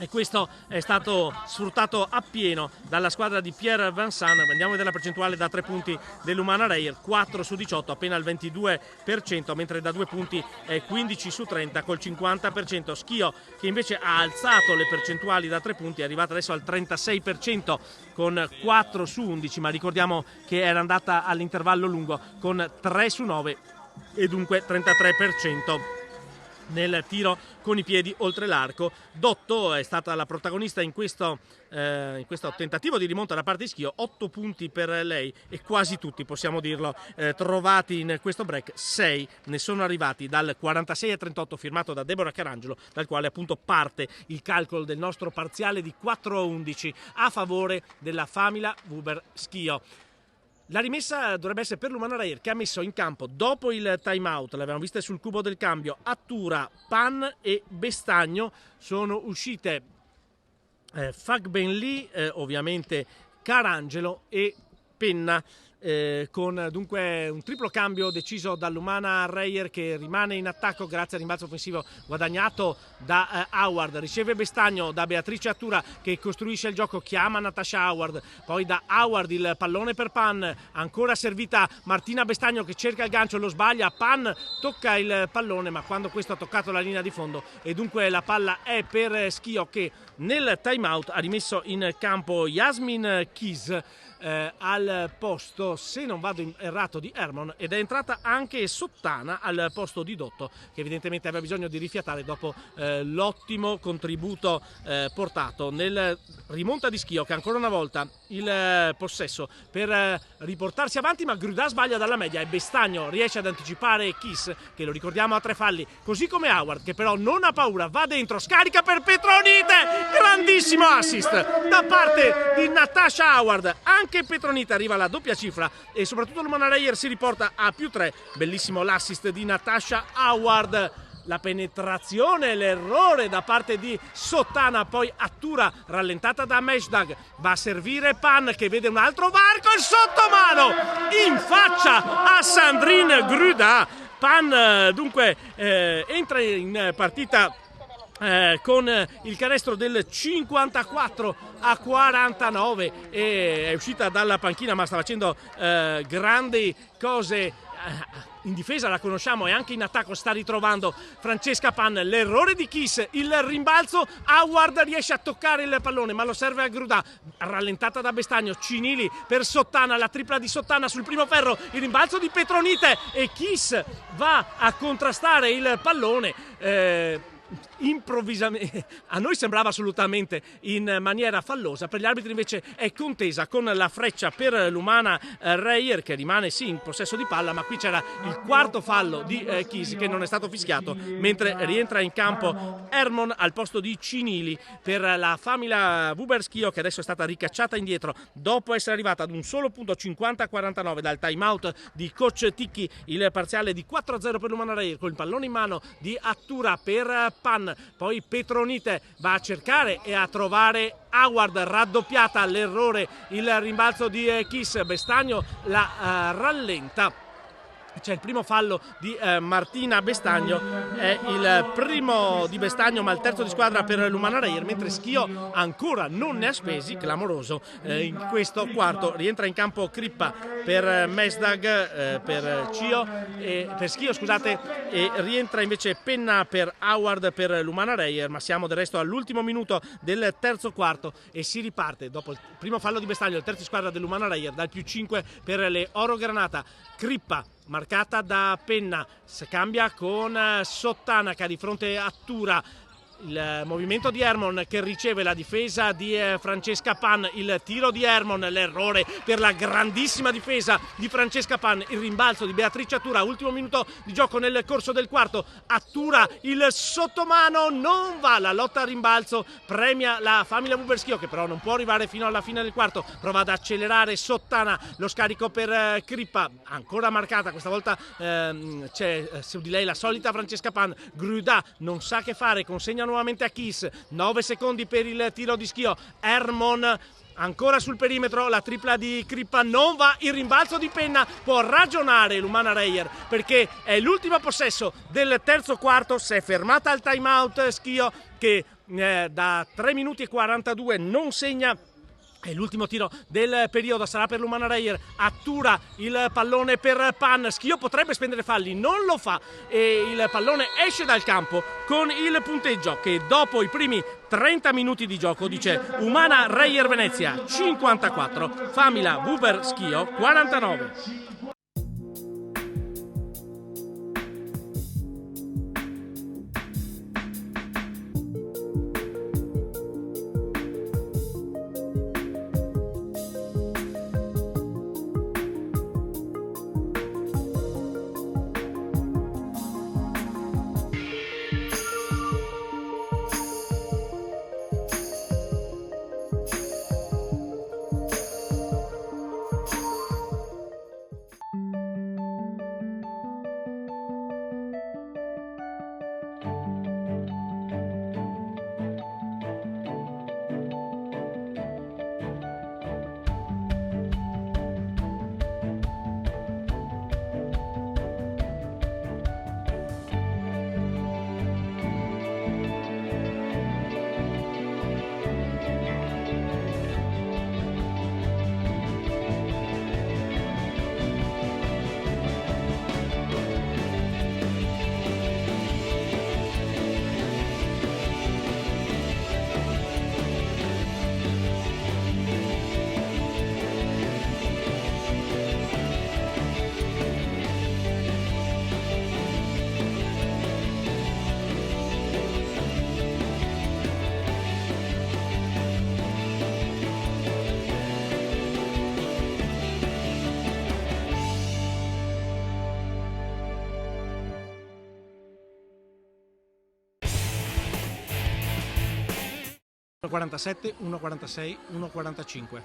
e questo è stato sfruttato appieno dalla squadra di Pierre Vincent. Andiamo a vedere la percentuale da 3 punti dell'Umana Reyer, 4 su 18, appena il 22%, mentre da 2 punti è 15 su 30 col 50%. Schio che invece ha alzato le percentuali da 3 punti, è arrivata adesso al 36% con 4 su 11, ma ricordiamo che era andata all'intervallo lungo con 3 su 9 e dunque 33% nel tiro con i piedi oltre l'arco. Dotto è stata la protagonista in questo tentativo di rimonta da parte di Schio, 8 punti per lei e quasi tutti, possiamo dirlo, trovati in questo break. 6 ne sono arrivati dal 46-38 firmato da Deborah Carangelo, dal quale appunto parte il calcolo del nostro parziale di 4-11 a favore della Famila Vuber Schio. La rimessa dovrebbe essere per l'Umana Reyer che ha messo in campo dopo il time out, l'avevamo vista sul cubo del cambio, Attura, Pan e Bestagno, sono uscite Fagbenli, ovviamente Carangelo e Penna. Con dunque un triplo cambio deciso dall'Umana Reyer che rimane in attacco grazie al rimbalzo offensivo guadagnato da Howard, riceve Bestagno da Beatrice Attura che costruisce il gioco, chiama Natasha Howard, poi da Howard il pallone per Pan, ancora servita Martina Bestagno che cerca il gancio, lo sbaglia, Pan tocca il pallone ma quando questo ha toccato la linea di fondo e dunque la palla è per Schio che nel time out ha rimesso in campo Yasmin Keys al posto, se non vado errato, di Hermon ed è entrata anche Sottana al posto di Dotto che evidentemente aveva bisogno di rifiatare dopo l'ottimo contributo portato nel rimonta di Schio che ancora una volta il possesso per riportarsi avanti ma Grudà sbaglia dalla media e Bestagno riesce ad anticipare Kiss che lo ricordiamo a 3 falli così come Howard che però non ha paura, va dentro, scarica per Petronite, grandissimo assist da parte di Natasha Howard, anche Petronite arriva alla doppia cifra e soprattutto l'Umana Reyer si riporta a +3, bellissimo l'assist di Natasha Howard. la penetrazione, l'errore da parte di Sottana, poi Attura rallentata da Mesdag, va a servire Pan che vede un altro varco, il sottomano in faccia a Sandrine Gruda. Pan dunque entra in partita con il canestro del 54-49 e è uscita dalla panchina, ma sta facendo grandi cose. In difesa la conosciamo e anche in attacco sta ritrovando Francesca Pan. L'errore di Kiss, il rimbalzo, Howard riesce a toccare il pallone ma lo serve a Grudà, rallentata da Bestagno, Cinili per Sottana, la tripla di Sottana sul primo ferro, il rimbalzo di Petronite e Kiss va a contrastare il pallone. Improvvisamente a noi sembrava assolutamente in maniera fallosa, per gli arbitri invece è contesa con la freccia per l'Umana Reyer che rimane sì in possesso di palla, ma qui c'era il quarto fallo di Kiss che non è stato fischiato, mentre rientra in campo Hermon al posto di Cinili per la famiglia Wuberschio, che adesso è stata ricacciata indietro dopo essere arrivata ad un solo punto 50-49 dal time out di coach Ticchi. Il parziale di 4-0 per l'Umana Reyer con il pallone in mano di Attura per Pan, poi Petronite va a cercare e a trovare Howard, raddoppiata l'errore, il rimbalzo di Kiss, Bestagno la rallenta. C'è il primo fallo di Martina Bestagno, è il primo di Bestagno ma il terzo di squadra per l'Umana Reyer, mentre Schio ancora non ne ha spesi, clamoroso in questo quarto. Rientra in campo Crippa per Mesdag, per Schio scusate, e rientra invece Penna per Howard per l'Umana Reyer, ma siamo del resto all'ultimo minuto del terzo quarto e si riparte dopo il primo fallo di Bestagno, il terzo di squadra dell'Umana Reyer, dal +5 per le Oro Granata. Crippa marcata da Penna, si cambia con Sottana che ha di fronte Attura, il movimento di Hermon che riceve la difesa di Francesca Pan, il tiro di Hermon, l'errore per la grandissima difesa di Francesca Pan, il rimbalzo di Beatrice Attura, ultimo minuto di gioco nel corso del quarto. Attura, il sottomano non va, la lotta a rimbalzo premia la famiglia Wuberschio che però non può arrivare fino alla fine del quarto, prova ad accelerare Sottana, lo scarico per Crippa, ancora marcata, questa volta c'è su di lei la solita Francesca Pan. Gruda non sa che fare, consegna nuovamente a Kiss, 9 secondi per il tiro di Schio. Hermon ancora sul perimetro, la tripla di Crippa non va, il rimbalzo di Penna, può ragionare l'Umana Reyer perché è l'ultimo possesso del terzo quarto, si è fermata al time out Schio che da 3 minuti e 42 non segna. E l'ultimo tiro del periodo sarà per l'Umana Reyer. Attura il pallone per Pan, Schio potrebbe spendere falli, non lo fa e il pallone esce dal campo con il punteggio che dopo i primi 30 minuti di gioco dice Umana Reyer Venezia 54, Famila Wuberschio 49. ...1.47, 1.46, 1.45.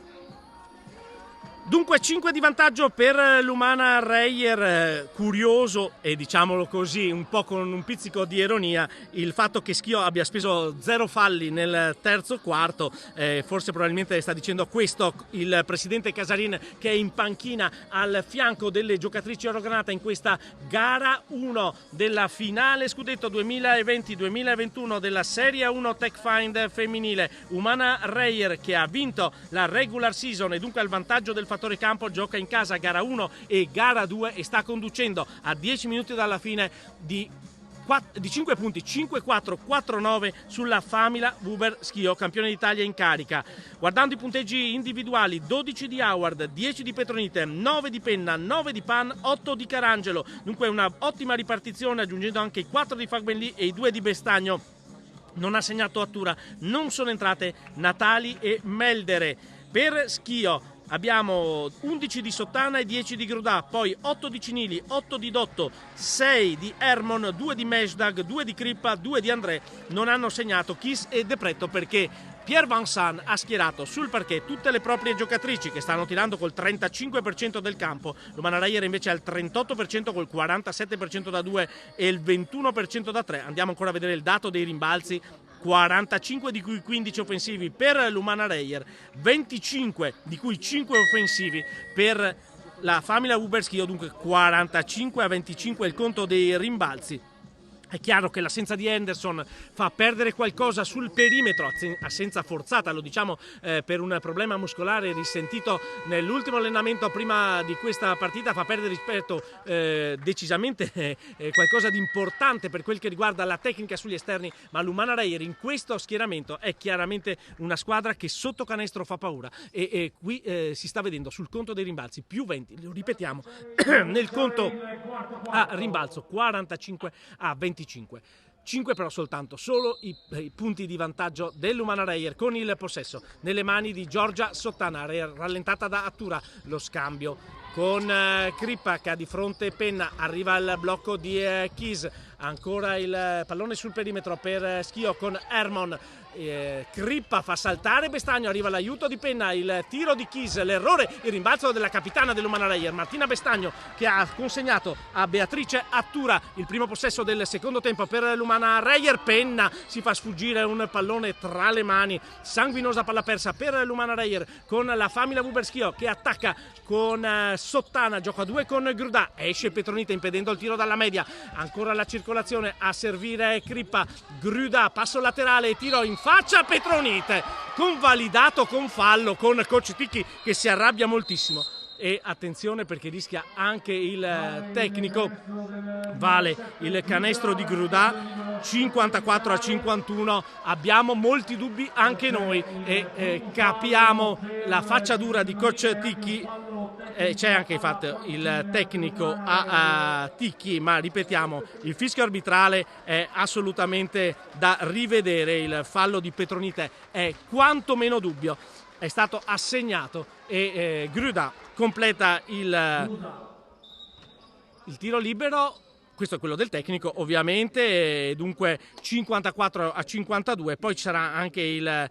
Dunque 5 di vantaggio per l'Umana Reyer. Curioso e diciamolo così un po' con un pizzico di ironia il fatto che Schio abbia speso 0 falli nel terzo quarto. Forse probabilmente sta dicendo questo il presidente Casarin, che è in panchina al fianco delle giocatrici orogranata in questa gara 1 della finale scudetto 2020-2021 della Serie 1 TechFind femminile. Umana Reyer, che ha vinto la regular season e dunque al vantaggio del fattore campo, gioca in casa gara 1 e gara 2 e sta conducendo a 10 minuti dalla fine di 5 punti, 5-4, 4-9 sulla Famila Buber Schio, campione d'Italia in carica. Guardando i punteggi individuali, 12 di Howard, 10 di Petronite, 9 di Penna, 9 di Pan, 8 di Carangelo. Dunque una ottima ripartizione, aggiungendo anche i 4 di Fagbenlì e i 2 di Bestagno. Non ha segnato Attura, non sono entrate Natali e Meldere. Per Schio abbiamo 11 di Sottana e 10 di Grudà, poi 8 di Cinili, 8 di Dotto, 6 di Hermon, 2 di Mesdag, 2 di Crippa, 2 di André. Non hanno segnato Kiss e Depretto perché Pierre Vincent ha schierato sul parquet tutte le proprie giocatrici che stanno tirando col 35% del campo. L'Umana Reyer invece ha il 38% col 47% da 2 e il 21% da 3. Andiamo ancora a vedere il dato dei rimbalzi. 45 di cui 15 offensivi per l'Umana Reyer, 25 di cui 5 offensivi per la Famila Buber Schio, dunque 45-25 il conto dei rimbalzi. È chiaro che l'assenza di Henderson fa perdere qualcosa sul perimetro, assenza forzata, lo diciamo per un problema muscolare risentito nell'ultimo allenamento prima di questa partita, fa perdere rispetto decisamente qualcosa di importante per quel che riguarda la tecnica sugli esterni, ma l'Umana Reyer in questo schieramento è chiaramente una squadra che sotto canestro fa paura e qui si sta vedendo sul conto dei rimbalzi, più 20, lo ripetiamo, nel conto a rimbalzo 45-25. 5 però soltanto, solo i punti di vantaggio dell'Umana Reyer con il possesso nelle mani di Giorgia Sottana, rallentata da Attura. Lo scambio con Crippa che ha di fronte Penna, arriva al blocco di Kiss, ancora il pallone sul perimetro per Schio con Hermon. Crippa fa saltare Bestagno, arriva l'aiuto di Penna, il tiro di Kiss, l'errore, il rimbalzo della capitana dell'Umana Reyer Martina Bestagno, che ha consegnato a Beatrice Attura il primo possesso del secondo tempo per l'Umana Reyer. Penna si fa sfuggire un pallone tra le mani, sanguinosa palla persa per l'Umana Reyer con la Famila Buber Schio che attacca con Sottana, gioca a 2 con Grudà, esce Petronite impedendo il tiro dalla media, ancora la circolazione a servire Crippa, Grudà, passo laterale e tiro in faccia a Petronite, convalidato con fallo, con coach Ticchi che si arrabbia moltissimo. E attenzione perché rischia anche il tecnico, vale il canestro di Grudà, 54-51. Abbiamo molti dubbi anche noi e capiamo la faccia dura di coach Ticchi. C'è anche infatti il tecnico a Ticchi, ma ripetiamo, il fischio arbitrale è assolutamente da rivedere. Il fallo di Petronite è quanto meno dubbio, è stato assegnato e Grudà completa il tiro libero. Questo è quello del tecnico ovviamente, dunque 54-52, poi ci sarà anche il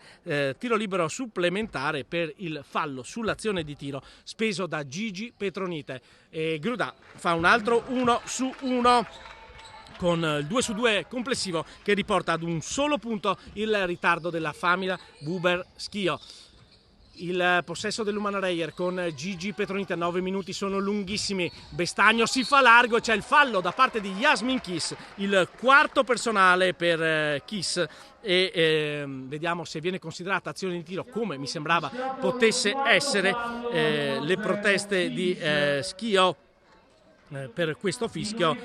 tiro libero supplementare per il fallo sull'azione di tiro speso da Gigi Petronite e Grudà fa un altro 1-1 con il 2-2 complessivo che riporta ad un solo punto il ritardo della Famila Buber Schio. Il possesso dell'Umana Reyer con Gigi Petronite, 9 minuti sono lunghissimi, Bestagno si fa largo e c'è il fallo da parte di Yasmin Kiss, il quarto personale per Kiss e vediamo se viene considerata azione di tiro, come mi sembrava potesse essere. Le proteste di Schio per questo fischio,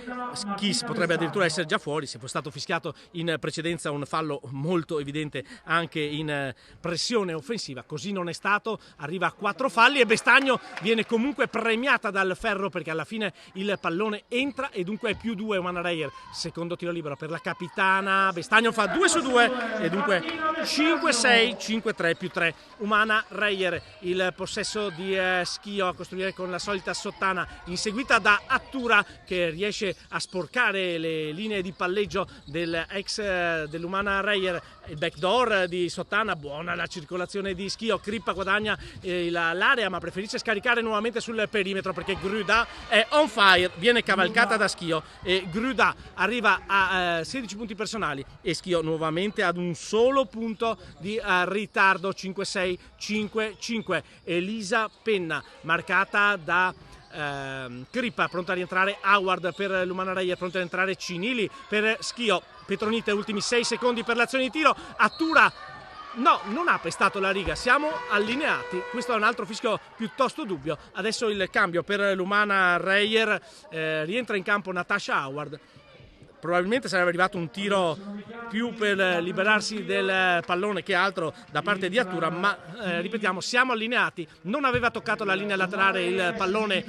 Kiss potrebbe addirittura essere già fuori, se fosse stato fischiato in precedenza un fallo molto evidente anche in pressione offensiva, così non è stato, arriva a 4 falli e Bestagno viene comunque premiata dal ferro perché alla fine il pallone entra e dunque è più 2 Umana Reyer. Secondo tiro libero per la capitana, Bestagno fa 2 su 2 e dunque 5-6, 5-3 più 3 Umana Reyer. Il possesso di Schio a costruire con la solita Sottana inseguita da Attura che riesce a sporcare le linee di palleggio dell'Umana Reyer. Il backdoor di Sottana, buona la circolazione di Schio, Crippa guadagna l'area ma preferisce scaricare nuovamente sul perimetro perché Gruda è on fire, viene cavalcata da Schio e Gruda arriva a 16 punti personali e Schio nuovamente ad un solo punto di ritardo, 5-6, 5-5. Elisa Penna marcata da Crippa, pronta a rientrare Howard per l'Umana Reyer, pronta a rientrare Cinili per Schio. Petronite, ultimi 6 secondi per l'azione di tiro. Attura, no, non ha pestato la riga, siamo allineati. Questo è un altro fischio piuttosto dubbio. Adesso il cambio per l'Umana Reyer, rientra in campo Natasha Howard. Probabilmente sarebbe arrivato un tiro più per liberarsi del pallone che altro da parte di Attura, ma ripetiamo, siamo allineati. Non aveva toccato la linea laterale il pallone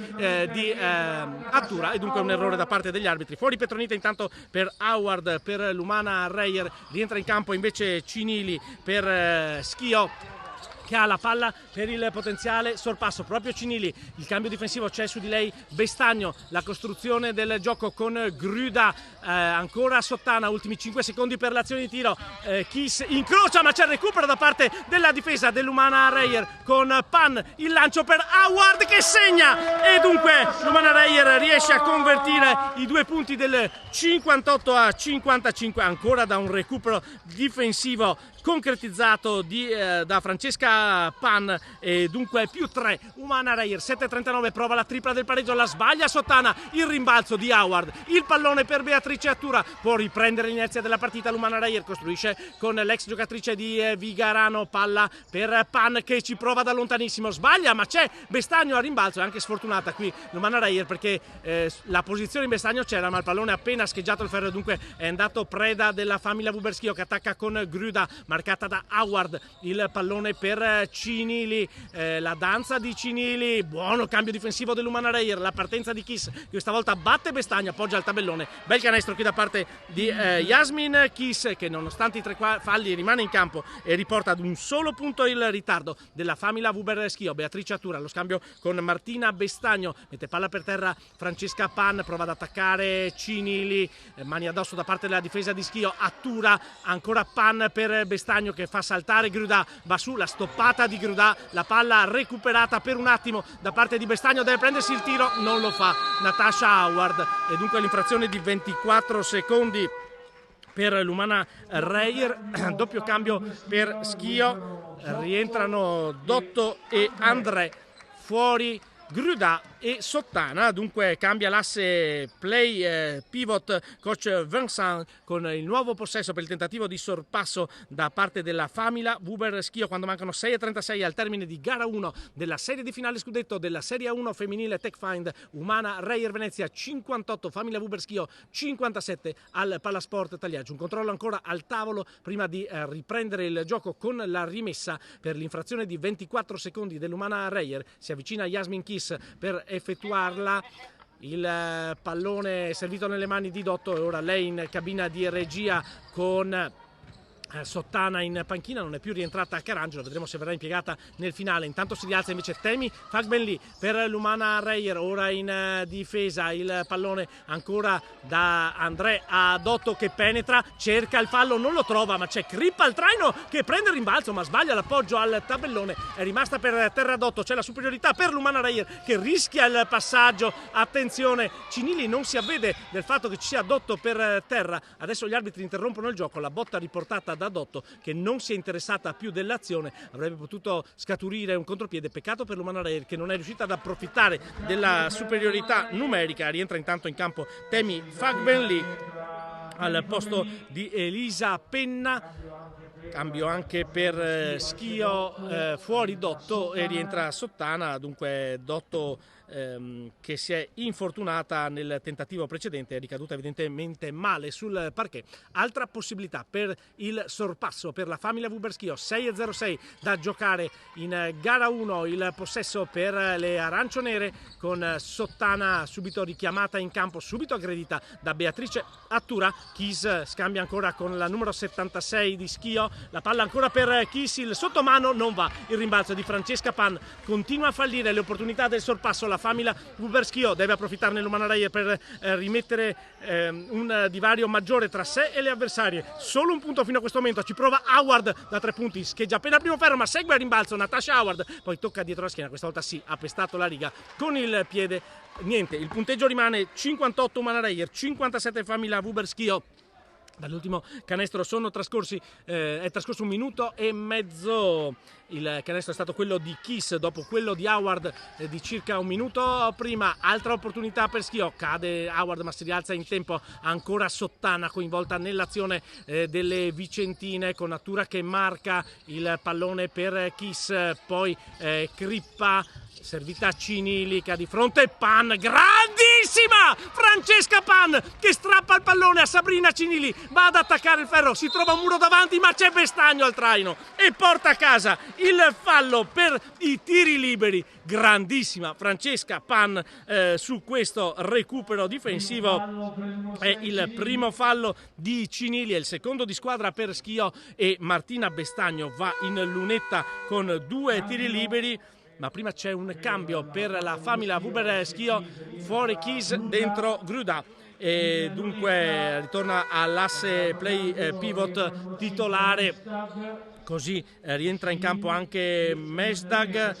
di Attura e dunque un errore da parte degli arbitri. Fuori Petronite intanto per Howard per l'Umana Reyer, rientra in campo invece Cinili per Schio, che ha la palla per il potenziale sorpasso, proprio Cinili. Il cambio difensivo c'è su di lei Bestagno, la costruzione del gioco con Gruda, ancora Sottana, ultimi 5 secondi per l'azione di tiro. Kiss incrocia ma c'è il recupero da parte della difesa dell'Umana Reyer con Pan, il lancio per Howard che segna e dunque l'Umana Reyer riesce a convertire i 2 punti del 58-55 ancora da un recupero difensivo concretizzato da Francesca Pan e dunque più 3. Umana Reyer 7-39, prova la tripla del pareggio, la sbaglia Sottana, il rimbalzo di Howard, il pallone per Beatrice Attura, può riprendere l'inerzia della partita. l'Umana Reyer costruisce con l'ex giocatrice di Vigarano, palla per Pan che ci prova da lontanissimo, sbaglia ma c'è Bestagno a rimbalzo. È anche sfortunata qui l'Umana Reyer perché la posizione in Bestagno c'era ma il pallone appena scheggiato il ferro e dunque è andato preda della famiglia Vuberschio che attacca con Gruda, marcata da Howard, il pallone per Cinili, la danza di Cinili, buono cambio difensivo dell'Umana Reyer, la partenza di Kiss che questa volta batte Bestagno, appoggia al tabellone, bel canestro qui da parte di Yasmin Kiss che nonostante i 3 falli rimane in campo e riporta ad un solo punto il ritardo della famiglia Vuberschio. Beatrice Attura, lo scambio con Martina Bestagno, mette palla per terra Francesca Pan, prova ad attaccare Cinili, mani addosso da parte della difesa di Schio. Attura, ancora Pan per Bestagno che fa saltare Gruda, va su la stoppata di Gruda, la palla recuperata per un attimo da parte di Bestagno, deve prendersi il tiro, non lo fa Natasha Howard e dunque l'infrazione di 24 secondi per l'Umana Reyer. Doppio cambio per Schio, rientrano Dotto e André, fuori Gruda e Sottana, dunque cambia l'asse play pivot coach Vincent con il nuovo possesso per il tentativo di sorpasso da parte della famiglia Vuberschio quando mancano 6:36 al termine di gara 1 della serie di finale scudetto della Serie 1 femminile TechFind. Umana Reyer Venezia 58, famiglia Vuberschio 57 al Palasport Tagliaggio. Un controllo ancora al tavolo prima di riprendere il gioco con la rimessa per l'infrazione di 24 secondi dell'Umana Reyer. Si avvicina Yasmin Kiss per effettuarla, il pallone servito nelle mani di Dotto e ora lei in cabina di regia con Sottana in panchina, non è più rientrata a Carangelo, vedremo se verrà impiegata nel finale. Intanto si rialza invece Temi Fagbenli per l'Umana Reyer, ora in difesa, il pallone ancora da André a Dotto che penetra, cerca il fallo, non lo trova ma c'è Crippa al traino che prende il rimbalzo ma sbaglia l'appoggio al tabellone, è rimasta per terra Dotto, c'è la superiorità per l'Umana Reyer che rischia il passaggio, attenzione Cinili non si avvede del fatto che ci sia Dotto per terra, adesso gli arbitri interrompono il gioco, la botta riportata da Dotto che non si è interessata più dell'azione, avrebbe potuto scaturire un contropiede, peccato per l'Umana Reyer che non è riuscita ad approfittare della superiorità numerica. Rientra intanto in campo Temi Fagbenli al posto di Elisa Penna, cambio anche per Schio, fuori Dotto e rientra Sottana, dunque Dotto che si è infortunata nel tentativo precedente, è ricaduta evidentemente male sul parquet. Altra possibilità per il sorpasso per la famiglia Vuberschio, 6:06 da giocare in gara 1, il possesso per le arancio-nere con Sottana subito richiamata in campo, subito aggredita da Beatrice Attura, Kis scambia ancora con la numero 76 di Schio, la palla ancora per Kis, il sottomano non va, il rimbalzo di Francesca Pan continua a fallire le opportunità del sorpasso, la famiglia Huber Schio deve approfittarne l'Umana Reyer per rimettere un divario maggiore tra sé e le avversarie. Solo un punto fino a questo momento, ci prova Howard da 3 punti, scheggia appena il primo ferro ma segue a rimbalzo Natasha Howard, poi tocca dietro la schiena, questa volta sì, ha pestato la riga con il piede. Niente, il punteggio rimane 58 Umana Reyer, 57 famiglia Huber Schio. Dall'ultimo canestro è trascorso 1 minuto e mezzo. Il canestro è stato quello di Kis dopo quello di Howard di circa 1 minuto prima. Altra opportunità per Schio, cade Howard ma si rialza in tempo, ancora Sottana coinvolta nell'azione delle vicentine con Natura che marca il pallone per Kis, poi Crippa, servita a Cinilica di fronte, Pan, grandissima Francesca Pan che strappa il pallone a Sabrina Cinili, va ad attaccare il ferro, si trova un muro davanti ma c'è Bestagno al traino e porta a casa il fallo per i tiri liberi. Grandissima Francesca Pan su questo recupero difensivo, è il primo fallo di Cinili, è il secondo di squadra per Schio e Martina Bestagno va in lunetta con 2 tiri liberi. Ma prima c'è un cambio per la famiglia Huber Schio, fuori Kis, dentro Gruda. E dunque ritorna all'asse play pivot titolare, così rientra in campo anche Mesdag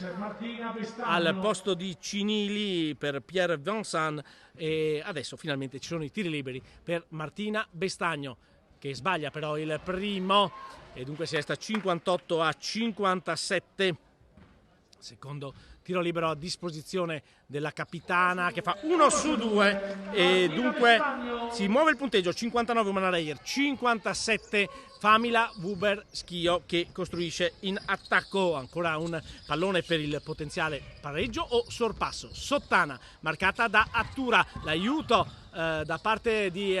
al posto di Cinili per Pierre Vincent e adesso finalmente ci sono i tiri liberi per Martina Bestagno che sbaglia però il primo e dunque si resta 58-57. Secondo tiro libero a disposizione della capitana che fa 1 su 2 e dunque si muove il punteggio 59 Umana Reyer, 57 famiglia Huber Schio che costruisce in attacco. Ancora un pallone per il potenziale pareggio o sorpasso. Sottana marcata da Attura, l'aiuto da parte di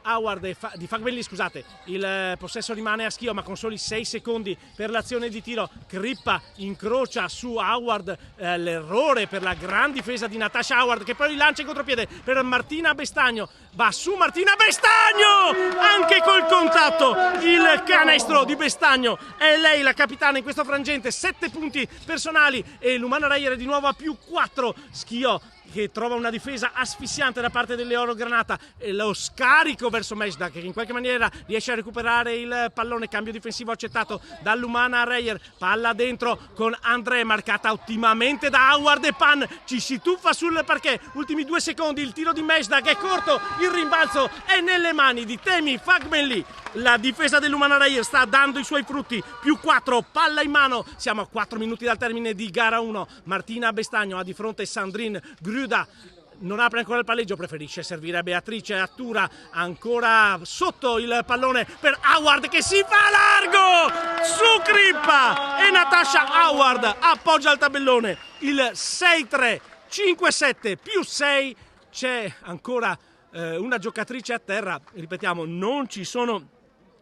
Howard di Fagbelli, scusate, il possesso rimane a Schio ma con soli 6 secondi per l'azione di tiro. Crippa incrocia su Howard, l'errore per la gran difesa di Natasha Howard che poi lancia in contropiede per Martina Bestagno, va su Martina Bestagno anche col contatto, il canestro di Bestagno, è lei la capitana in questo frangente, 7 punti personali e l'Umana Reyer è di nuovo a più 4. Schio che trova una difesa asfissiante da parte delle Oro Granata e lo scarico verso Mesda che in qualche maniera riesce a recuperare il pallone, cambio difensivo accettato dall'Umana Reyer, palla dentro con André marcata ottimamente da Howard e Pan, ci si tuffa sul parquet, ultimi 2 secondi, il tiro di Mesda che è corto, il rimbalzo è nelle mani di Temi Fagbelli. La difesa dell'Umana Reyer sta dando i suoi frutti, più 4, palla in mano, siamo a 4 minuti dal termine di gara 1. Martina Bestagno ha di fronte Sandrine Gruda, non apre ancora il palleggio, preferisce servire a Beatrice Attura, ancora sotto il pallone per Howard che si fa largo su Crippa e Natasha Howard appoggia il tabellone, il 6-3, 5-7 più 6, c'è ancora una giocatrice a terra, ripetiamo non ci sono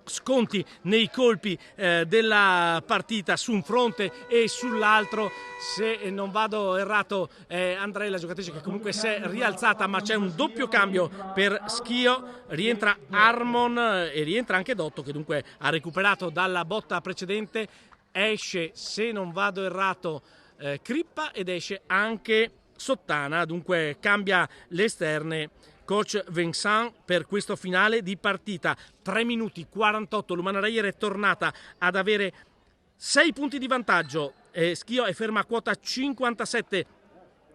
sconti nei colpi della partita su un fronte e sull'altro, se non vado errato Andrei la giocatrice che comunque si è rialzata, ma c'è un doppio cambio per Schio, rientra Harmon e rientra anche Dotto che dunque ha recuperato dalla botta precedente, esce se non vado errato Crippa ed esce anche Sottana, dunque cambia le esterne coach Vincent per questo finale di partita. 3 minuti 48, l'Umana Reyer è tornata ad avere 6 punti di vantaggio, Schio è ferma a quota 57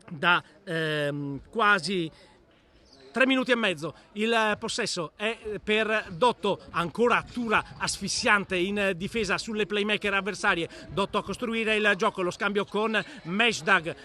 da quasi 3 minuti e mezzo, il possesso è per Dotto, ancora Attura asfissiante in difesa sulle playmaker avversarie, Dotto a costruire il gioco, lo scambio con Mesdag,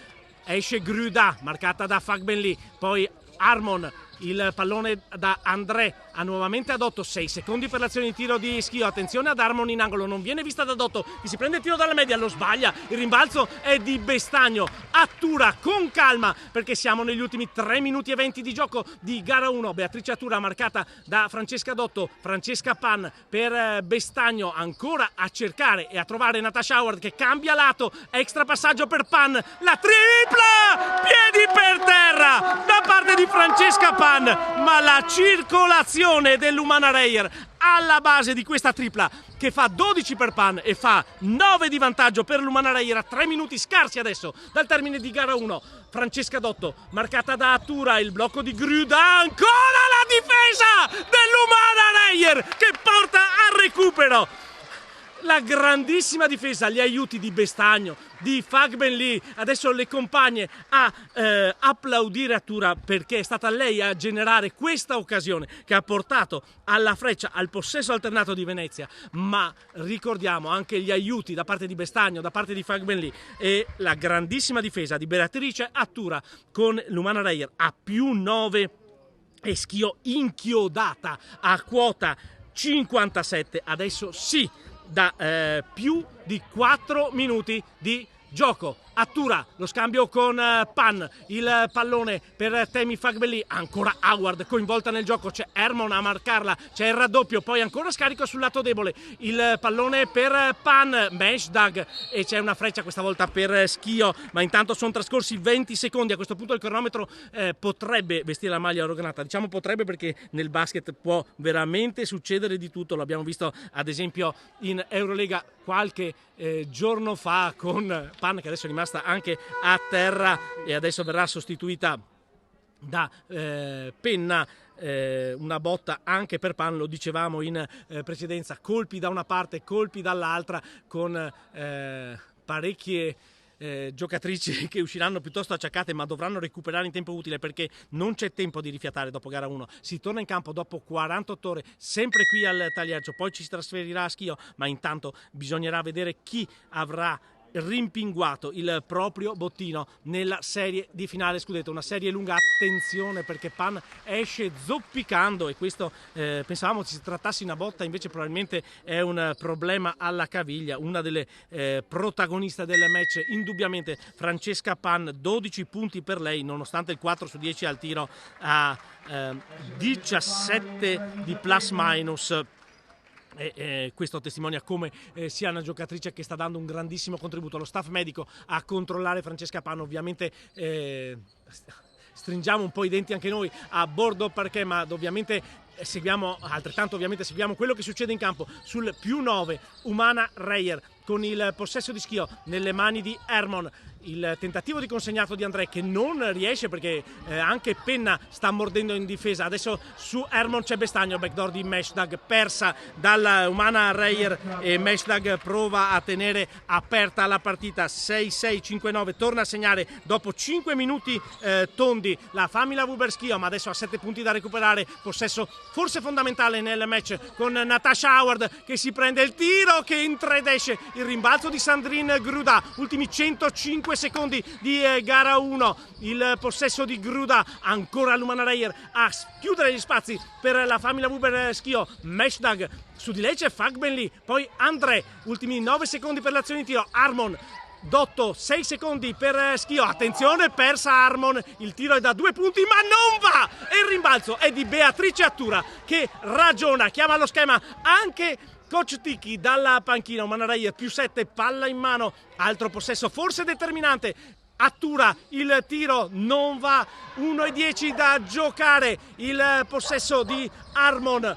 esce Gruda marcata da Fagbelli, poi Harmon, il pallone da André, ha nuovamente ad 8, 6 secondi per l'azione di tiro di Schio, attenzione ad Harmon in angolo, non viene vista da Dotto, che si prende il tiro dalla media, lo sbaglia, il rimbalzo è di Bestagno, Attura con calma, perché siamo negli ultimi 3 minuti e 20 di gioco di gara 1. Beatrice Attura marcata da Francesca Dotto, Francesca Pan per Bestagno, ancora a cercare e a trovare Natasha Howard che cambia lato, extra passaggio per Pan, la tripla, piedi per terra da parte di Francesca Pan, ma la circolazione dell'Umana Reyer alla base di questa tripla che fa 12 per Pan e fa 9 di vantaggio per l'Umana Reyer a 3 minuti scarsi adesso dal termine di gara 1. Francesca Dotto marcata da Attura, il blocco di Gruda, ancora la difesa dell'Umana Reyer che porta al recupero. La grandissima difesa, gli aiuti di Bestagno, di Fagben Lee, adesso le compagne a applaudire Attura perché è stata lei a generare questa occasione che ha portato alla freccia, al possesso alternato di Venezia, ma ricordiamo anche gli aiuti da parte di Bestagno, da parte di Fagben Lee e la grandissima difesa di Beatrice Attura con l'Umana Reyer a +9 e Schio inchiodata a quota 57, adesso sì, da più di 4 minuti di gioco. Attura, lo scambio con Pan, il pallone per Temi Fagben Lee, ancora Howard coinvolta nel gioco, c'è Hermon a marcarla, c'è il raddoppio, poi ancora scarico sul lato debole, il pallone per Pan, Meshdag e c'è una freccia questa volta per Schio, ma intanto sono trascorsi 20 secondi, a questo punto il cronometro potrebbe vestire la maglia orogonata, diciamo potrebbe perché nel basket può veramente succedere di tutto, l'abbiamo visto ad esempio in Eurolega qualche giorno fa con Pan che adesso è rimasta anche a terra e adesso verrà sostituita da Penna, una botta anche per Pan, lo dicevamo in precedenza, colpi da una parte, colpi dall'altra con parecchie giocatrici che usciranno piuttosto acciaccate ma dovranno recuperare in tempo utile perché non c'è tempo di rifiatare dopo gara 1, si torna in campo dopo 48 ore sempre qui al Tagliercio, poi ci si trasferirà a Schio, ma intanto bisognerà vedere chi avrà rimpinguato il proprio bottino nella serie di finale scudetto, una serie lunga, attenzione perché Pan esce zoppicando e questo pensavamo si trattasse di una botta, invece probabilmente è un problema alla caviglia, una delle protagoniste del match indubbiamente Francesca Pan, 12 punti per lei nonostante il 4 su 10 al tiro a 17 di plus minus. Questo testimonia come sia una giocatrice che sta dando un grandissimo contributo allo staff medico a controllare Francesca Pan. Ovviamente stringiamo un po' i denti anche noi a bordo perché ma ovviamente seguiamo quello che succede in campo sul +9 Umana Reyer con il possesso di Schio nelle mani di Hermon, il tentativo di consegnato di André che non riesce perché anche Penna sta mordendo in difesa, adesso su Hermon c'è Bestagno, backdoor di Meshdag persa dalla Umana Reyer e Meshdag prova a tenere aperta la partita 6-6-5-9, torna a segnare dopo 5 minuti tondi la Famila Wuber Schio, ma adesso ha 7 punti da recuperare, possesso forse fondamentale nel match con Natasha Howard che si prende il tiro che entra ed esce, il rimbalzo di Sandrine Gruda, ultimi 105 secondi di gara 1, il possesso di Gruda, ancora l'Umana Reyer a chiudere gli spazi per la Famila Wuber Schio, Meshdag, su di lei c'è Fagben Lee, poi André, ultimi 9 secondi per l'azione di tiro, Harmon, Dotto, 6 secondi per Schio, attenzione, persa Harmon, il tiro è da 2 punti ma non va e il rimbalzo è di Beatrice Attura che ragiona, chiama allo schema anche Coach Ticchi dalla panchina, Umana Reyer +7, palla in mano, altro possesso forse determinante, Attura, il tiro non va, 1-10 da giocare, il possesso di Harmon,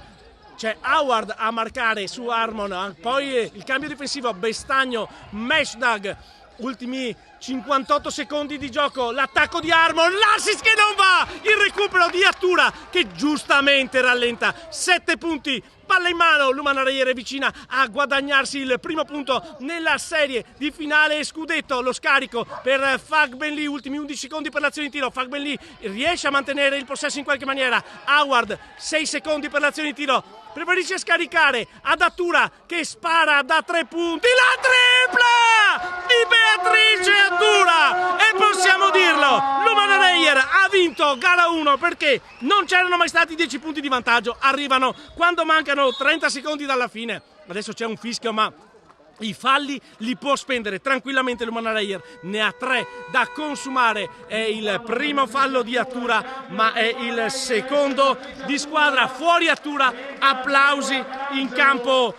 c'è Howard a marcare su Harmon, poi il cambio difensivo, Bestagno, Meshdag, ultimi 58 secondi di gioco, l'attacco di Harmon, l'assist che non va, il recupero di Attura che giustamente rallenta, 7 punti, palla in mano, l'Umana Reyer è vicina a guadagnarsi il primo punto nella serie di finale scudetto, lo scarico per Fagben Lee, ultimi 11 secondi per l'azione di tiro, Fagben Lee riesce a mantenere il possesso in qualche maniera, Howard 6 secondi per l'azione di tiro, preferisce scaricare ad Attura che spara da 3 punti, la tripla di Beatrice Attura e possiamo dirlo, l'Umana Reyer ha vinto gara 1 perché non c'erano mai stati 10 punti di vantaggio, arrivano quando mancano 30 secondi dalla fine, adesso c'è un fischio ma I falli li può spendere tranquillamente Lumana Reyer, ne ha 3 da consumare, è il primo fallo di Attura ma è il secondo di squadra. Fuori Attura, applausi in campo.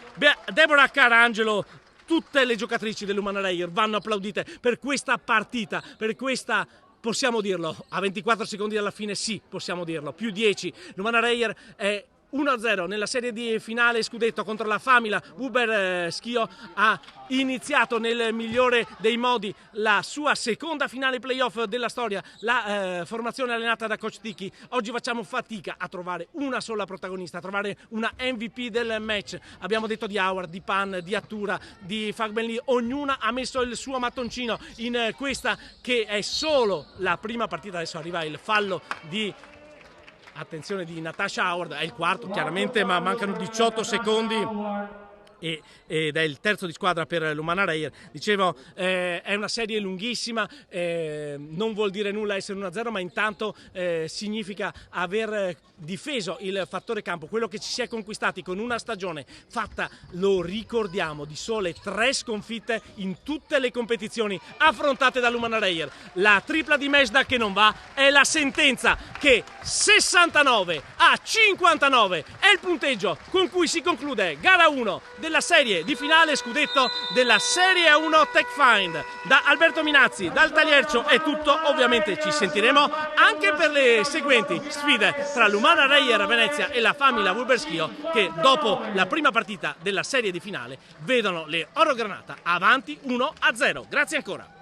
Deborah Carangelo, tutte le giocatrici dell'Umana Reyer vanno applaudite per questa partita, per questa, possiamo dirlo, a 24 secondi dalla fine sì, possiamo dirlo, più 10, l'Umana Reyer è 1-0 nella serie di finale scudetto contro la Famila Wuber Schio. Ha iniziato nel migliore dei modi la sua seconda finale playoff della storia, la formazione allenata da coach Tiki. Oggi facciamo fatica a trovare una sola protagonista, a trovare una MVP del match. Abbiamo detto di Howard, di Pan, di Attura, di Fagbenli, ognuna ha messo il suo mattoncino in questa che è solo la prima partita. Adesso arriva il fallo di attenzione di Natasha Howard, è il quarto chiaramente, ma mancano 18 secondi ed è il terzo di squadra per l'Umana Reyer. Dicevo, è una serie lunghissima, non vuol dire nulla essere 1-0, ma intanto significa aver difeso il fattore campo, quello che ci si è conquistati con una stagione fatta, lo ricordiamo, di sole 3 sconfitte in tutte le competizioni affrontate dall'Umana Reyer. La tripla di Mesda che non va è la sentenza che 69-59 è il punteggio con cui si conclude gara 1 della serie di finale scudetto della Serie 1 Tech Find. Da Alberto Minazzi, dal Tagliercio è tutto, ovviamente ci sentiremo anche per le seguenti sfide tra l'Umana Reyer Venezia e la Famila Wuber Schio, che dopo la prima partita della serie di finale vedono le Oro Granata avanti 1-0. Grazie ancora.